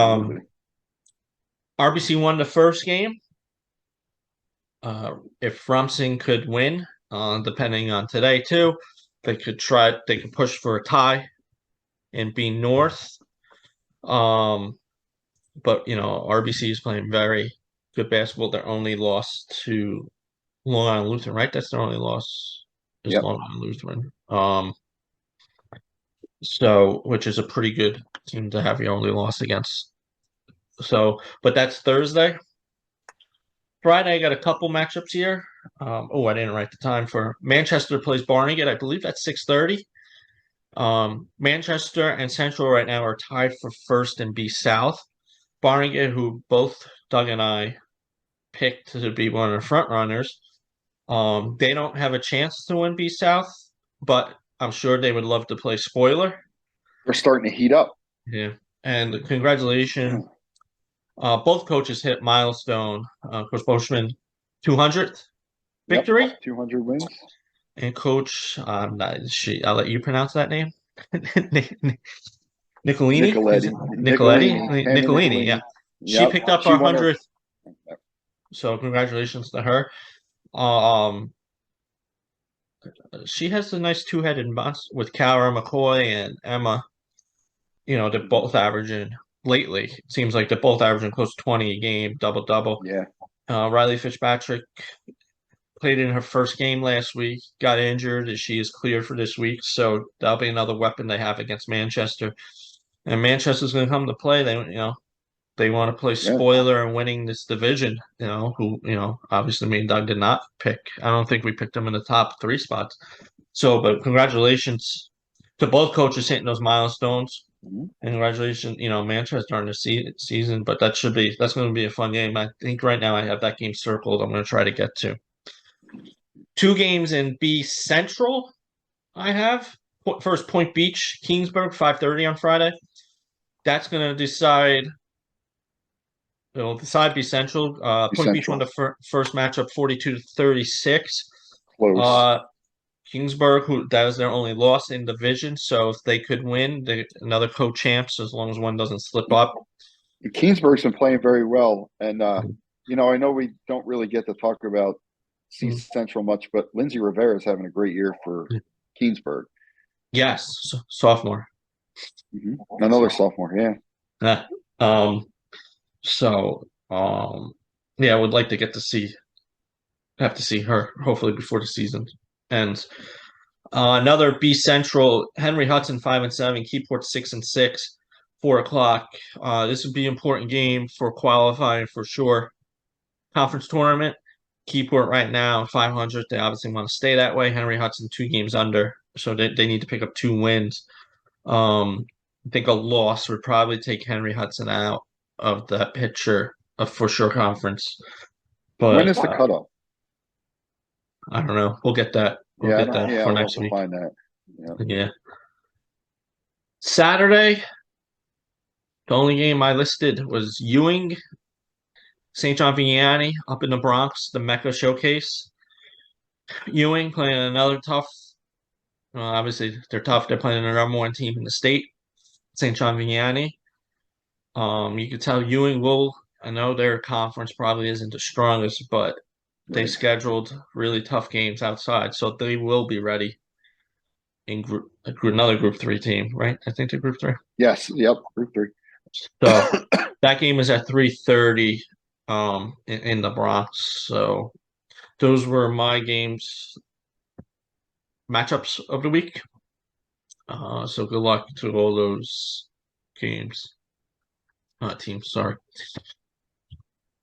A: RBC won the first game. If Rumson could win, depending on today too, they could push for a tie and be north. But RBC is playing very good basketball. Their only loss to Long Island Lutheran, right? That's their only loss. Is Long Island Lutheran. So which is a pretty good team to have your only loss against. So, but that's Thursday. Friday, I got a couple matchups here. I didn't write the time for Manchester plays Barnegat. I believe that's 6:30. Manchester and Central right now are tied for first in B South. Barnegat, who both Doug and I picked to be one of the front runners, they don't have a chance to win B South, but I'm sure they would love to play spoiler.
B: They're starting to heat up.
A: Yeah, and congratulations. Both coaches hit milestone. Coach Boschman, 200th victory.
B: 200 wins.
A: And Coach, I'll let you pronounce that name. Nicolini? Is
B: Nicoletti,
A: it Nicoletti?
B: Nicolini, Tammy
A: Nicolini, yeah.
B: Nicolini.
A: She
B: Yep,
A: picked up
B: she
A: her
B: won her.
A: 100th, so congratulations to her. Um, she has a nice two-headed boss with Cara McCoy and Emma. They're both averaging lately. It seems like they're both averaging close to 20 a game, double double.
B: Yeah,
A: Riley Fitzpatrick played in her first game last week, got injured, and she is cleared for this week. So that'll be another weapon they have against Manchester. And Manchester's going to come to play. They want to play
B: yeah.
A: spoiler and winning this division. Who obviously me and Doug did not pick. I don't think we picked them in the top three spots. So, but congratulations to both coaches hitting those milestones.
B: Mhm.
A: And congratulations, Manchester on the season. But that's going to be a fun game. I think right now I have that game circled. I'm going to try to get to two games in B Central. I have first Point Beach, Kingsburg, 5:30 on Friday. That's going to decide. It'll decide B Central. Point Beach won
B: Central,
A: the first matchup 42-36.
B: close.
A: Kingsburg, who that was their only loss in division, so if they could win, another co-champs as long as one doesn't slip up.
B: Kingsburg's been playing very well, and I know we don't really get to talk about C
A: Mm.
B: Central much, but Lindsay Rivera is having a great year for Kingsburg.
A: Yes, sophomore.
B: Another sophomore, yeah.
A: Yeah. Um. So, yeah, I would like to have to see her hopefully before the season ends. Another B Central, Henry Hudson 5-7, Keyport 6-6, 4 o'clock. This would be an important game for qualifying for sure. Conference tournament. Keyport right now 500. They obviously want to stay that way. Henry Hudson 2 games under, so they need to pick up 2 wins. I think a loss would probably take Henry Hudson out of that picture of for sure conference.
B: When
A: But
B: is the cutoff?
A: I don't know. We'll get that. We'll
B: Yeah, I
A: get
B: don't.
A: that
B: Yeah,
A: for
B: I'll have
A: next
B: to
A: week.
B: find that. Yeah.
A: Yeah. Saturday, the only game I listed was Ewing, St. John Vianney up in the Bronx, the Mecca Showcase. Ewing playing another tough. Obviously, they're tough. They're playing the number 1 team in the state, St. John Vianney. You could tell Ewing will. I know their conference probably isn't the strongest, but they
B: Right.
A: scheduled really tough games outside, so they will be ready in another Group 3 team, right? I think they're Group 3.
B: Yes. Yep. Group three.
A: So that game is at 3:30 in the Bronx. So those were my games matchups of the week. So good luck to all those games. Teams, sorry.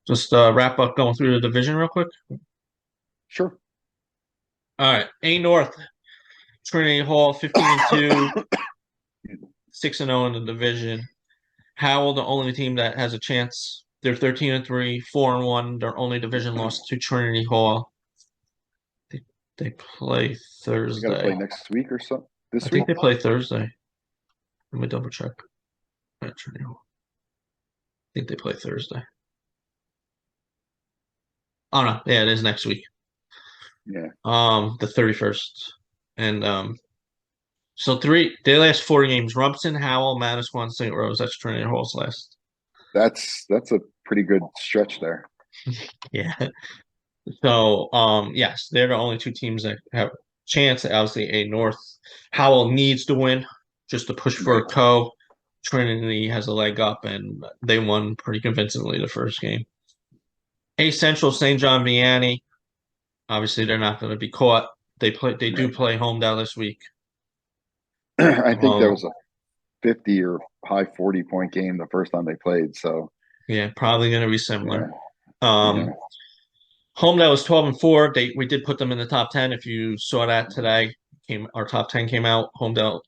A: Just wrap up going through the division real quick.
B: Sure.
A: All right. A North, Trinity Hall 15-2, 6-0 in the division. Howell, the only team that has a chance. They're 13-3, 4-1. Their only division loss to Trinity Hall. They play
B: They got to play
A: Thursday.
B: next week or so.
A: I
B: This week.
A: think they play Thursday. Let me double check. Trinity Hall. I think they play Thursday. Oh no, yeah, it is next week.
B: Yeah.
A: The 31st. And so they last 4 games. Rumson, Howell, Manasquan, St. Rose. That's Trinity Hall's last.
B: That's a pretty good stretch there.
A: Yeah. So yes, they're the only 2 teams that have a chance. Obviously, A North. Howell needs to win just to push for a co. Trinity has a leg up, and they won pretty convincingly the first game. A Central, St. John Vianney. Obviously, they're not going to be caught. They do play home down this week.
B: I think that was a 50 or high 40-point game the first time they played. So
A: yeah, probably going to be similar.
B: yeah.
A: Home that was 12-4. We did put them in the top 10. If you saw that today, our top 10 came out. Homedale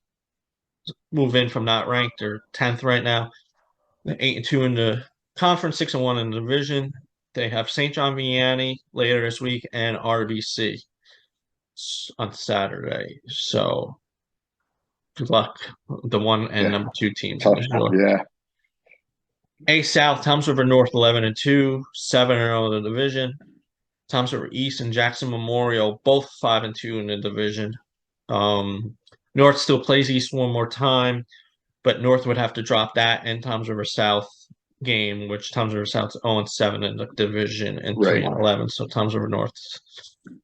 A: move in from not ranked. They're 10th right now. 8-2 in the conference, 6-1 in the division. They have St. John Vianney later this week and RBC on Saturday. So good luck, the 1 and number 2 teams.
B: Tough. Yeah.
A: A South, Toms River North 11-2, 7-0 in the division. Toms River East and Jackson Memorial both 5-2 in the division. North still plays East one more time, but North would have to drop that and Toms River South game, which Toms River South's 0-7 in the division and
B: Right.
A: 3-11. So Toms River North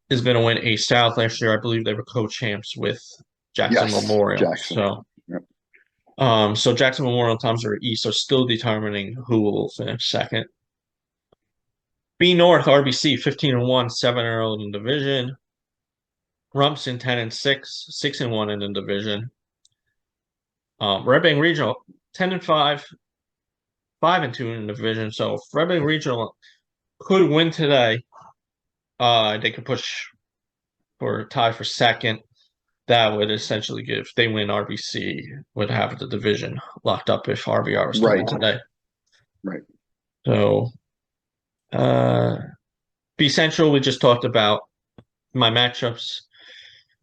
A: is going to win a South. Last year, I believe they were co-champs with Jackson
B: Yes,
A: Memorial.
B: Jackson.
A: So,
B: Yep.
A: so Jackson Memorial and Toms River East are still determining who will finish second. B North, RBC 15-1, 7-0 in the division. Rumson 10-6, 6-1 in the division. Red Bank Regional 10-5, 5-2 in the division. So if Red Bank Regional could win today, they could push for a tie for second. That would essentially give, if they win, RBC would have the division locked up if RBR was to win today.
B: Right.
A: So, B Central, we just talked about my matchups.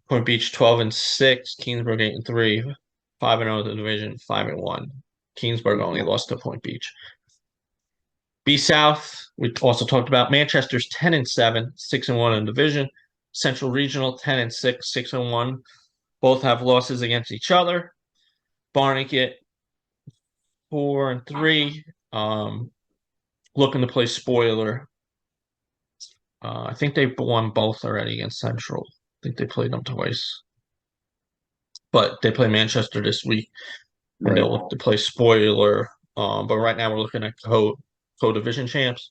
A: Point Beach 12-6, Keensburg 8-3, 5-0 the division, 5-1. Keensburg only lost to Point Beach. B South, we also talked about Manchester's 10-7, 6-1 in division. Central Regional 10-6, 6-1. Both have losses against each other. Barnegat 4-3. Looking to play spoiler. I think they won both already against Central. I think they played them twice. But they play Manchester this week, and they'll look to play spoiler. But right now we're looking at co-division champs.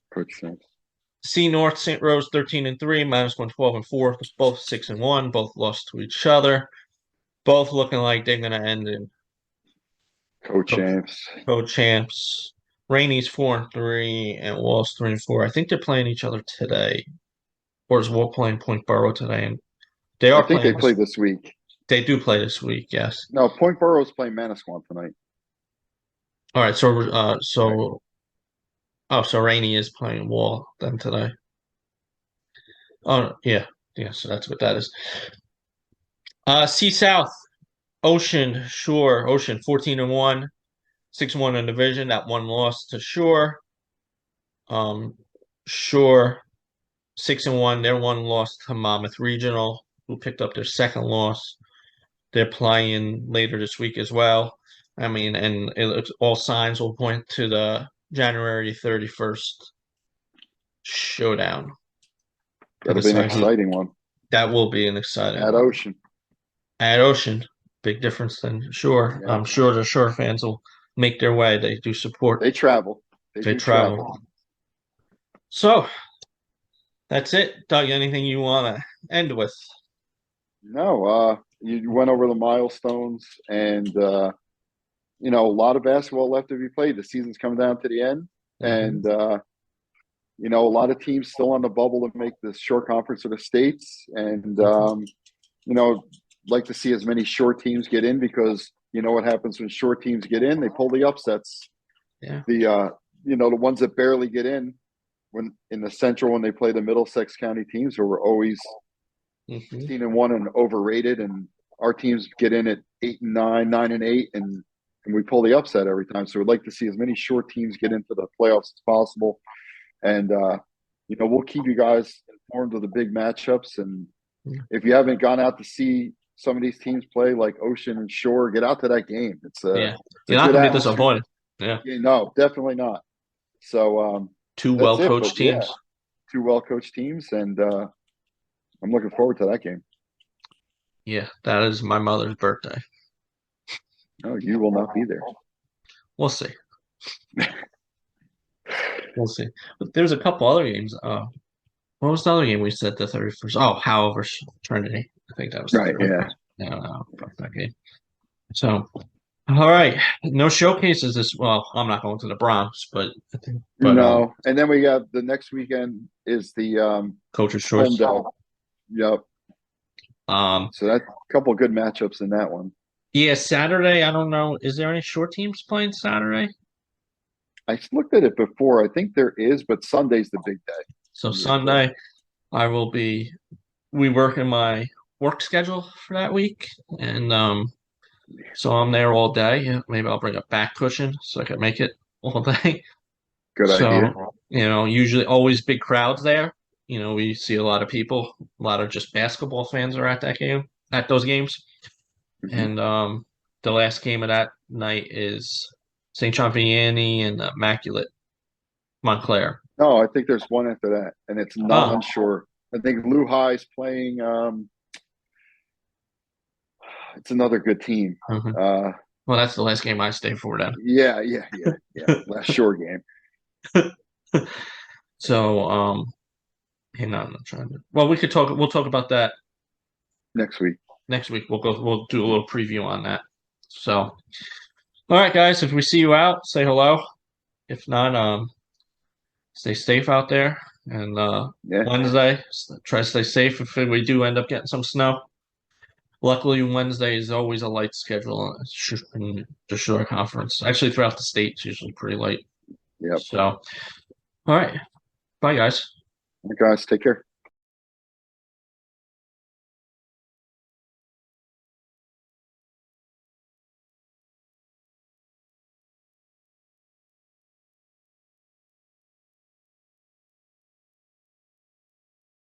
A: C North, St. Rose 13-3, -1, 12-4, both 6-1, both lost to each other. Both looking like they're going to end in
B: co-champs.
A: Co-champs. Rainey's 4-3 and Wall's 3-4. I think they're playing each other today. Or is Wall playing Point Borough today? And they are
B: they play this week.
A: They do play this week, yes.
B: No, Point Borough's playing Manasquan tonight.
A: All right, so Rainey is playing Wall then today. Oh yeah. Yeah, so that's what that is. C South, Ocean 14-1, 6-1 in division. That one loss to Shore. Shore 6-1. Their one loss to Monmouth Regional, who picked up their second loss. They're playing later this week as well. I mean, and all signs will point to the January 31st showdown.
B: That'll be an exciting one.
A: That will be an exciting
B: one. Ocean.
A: At Ocean. Big difference than Shore. Yeah. I'm sure the Shore fans will make their way. They do support.
B: They travel.
A: They travel. So, that's it. Doug, anything you want to end with?
B: No. You went over the milestones and, a lot of basketball left to be played. The season's coming down to the end. Mm-hmm. And, a lot of teams still on the bubble to make the short conference of the states. And, like to see as many short teams get in because you know what happens when short teams get in? They pull the upsets.
A: Yeah.
B: The ones that barely get in when in the Central when they play the Middlesex County teams who were always 15-1 and overrated, and our teams get in at 8-9, 9-8, and we pull the upset every time. So we'd like to see as many short teams get into the playoffs as possible. And we'll keep you guys informed of the big matchups. And if you haven't gone out to see some of these teams play, like Ocean and Shore, get out to that game.
A: You're not gonna be disappointed. Yeah.
B: No, definitely not. So
A: two well-coached teams.
B: Yeah, two well-coached teams, and I'm looking forward to that game.
A: Yeah, that is my mother's birthday.
B: No, you will not be there.
A: We'll see. We'll see. But there's a couple other games. What was the other game we said the 31st? Oh, Howell versus Trinity. I think that was
B: right. Yeah.
A: No, that game. So, all right. No showcases this. Well, I'm not going to the Bronx, but I think.
B: No. And then we got the next weekend is the
A: Coach's Choice.
B: Yep. So that's a couple of good matchups in that one.
A: Yeah, Saturday. I don't know. Is there any short teams playing Saturday?
B: I looked at it before. I think there is, but Sunday's the big day.
A: So Sunday, I will be reworking my work schedule for that week, and so I'm there all day. Maybe I'll bring a back cushion so I can make it all day.
B: Good idea.
A: Usually always big crowds there. We see a lot of people. A lot of just basketball fans are at those games.
B: Hmm.
A: And the last game of that night is St. John Vianney and Immaculate Montclair.
B: No, I think there's one after that, and it's not
A: Oh,
B: unsure. I think Lou High's playing. It's another good team.
A: mhm.
B: Uh,
A: Well, that's the last game I stay for then.
B: yeah. Last shore game
A: So, hang on, I'm trying to. Well, we could talk. We'll talk about that
B: next week.
A: next week. We'll go. We'll do a little preview on that. So, all right, guys. If we see you out, say hello. If not, stay safe out there. And
B: Yeah,
A: Wednesday, try to stay safe if we do end up getting some snow. Luckily, Wednesday is always a light schedule in the Shore Conference. Actually, throughout the state, it's usually pretty light.
B: yep.
A: So, all right. Bye, guys.
B: All right, guys, take care.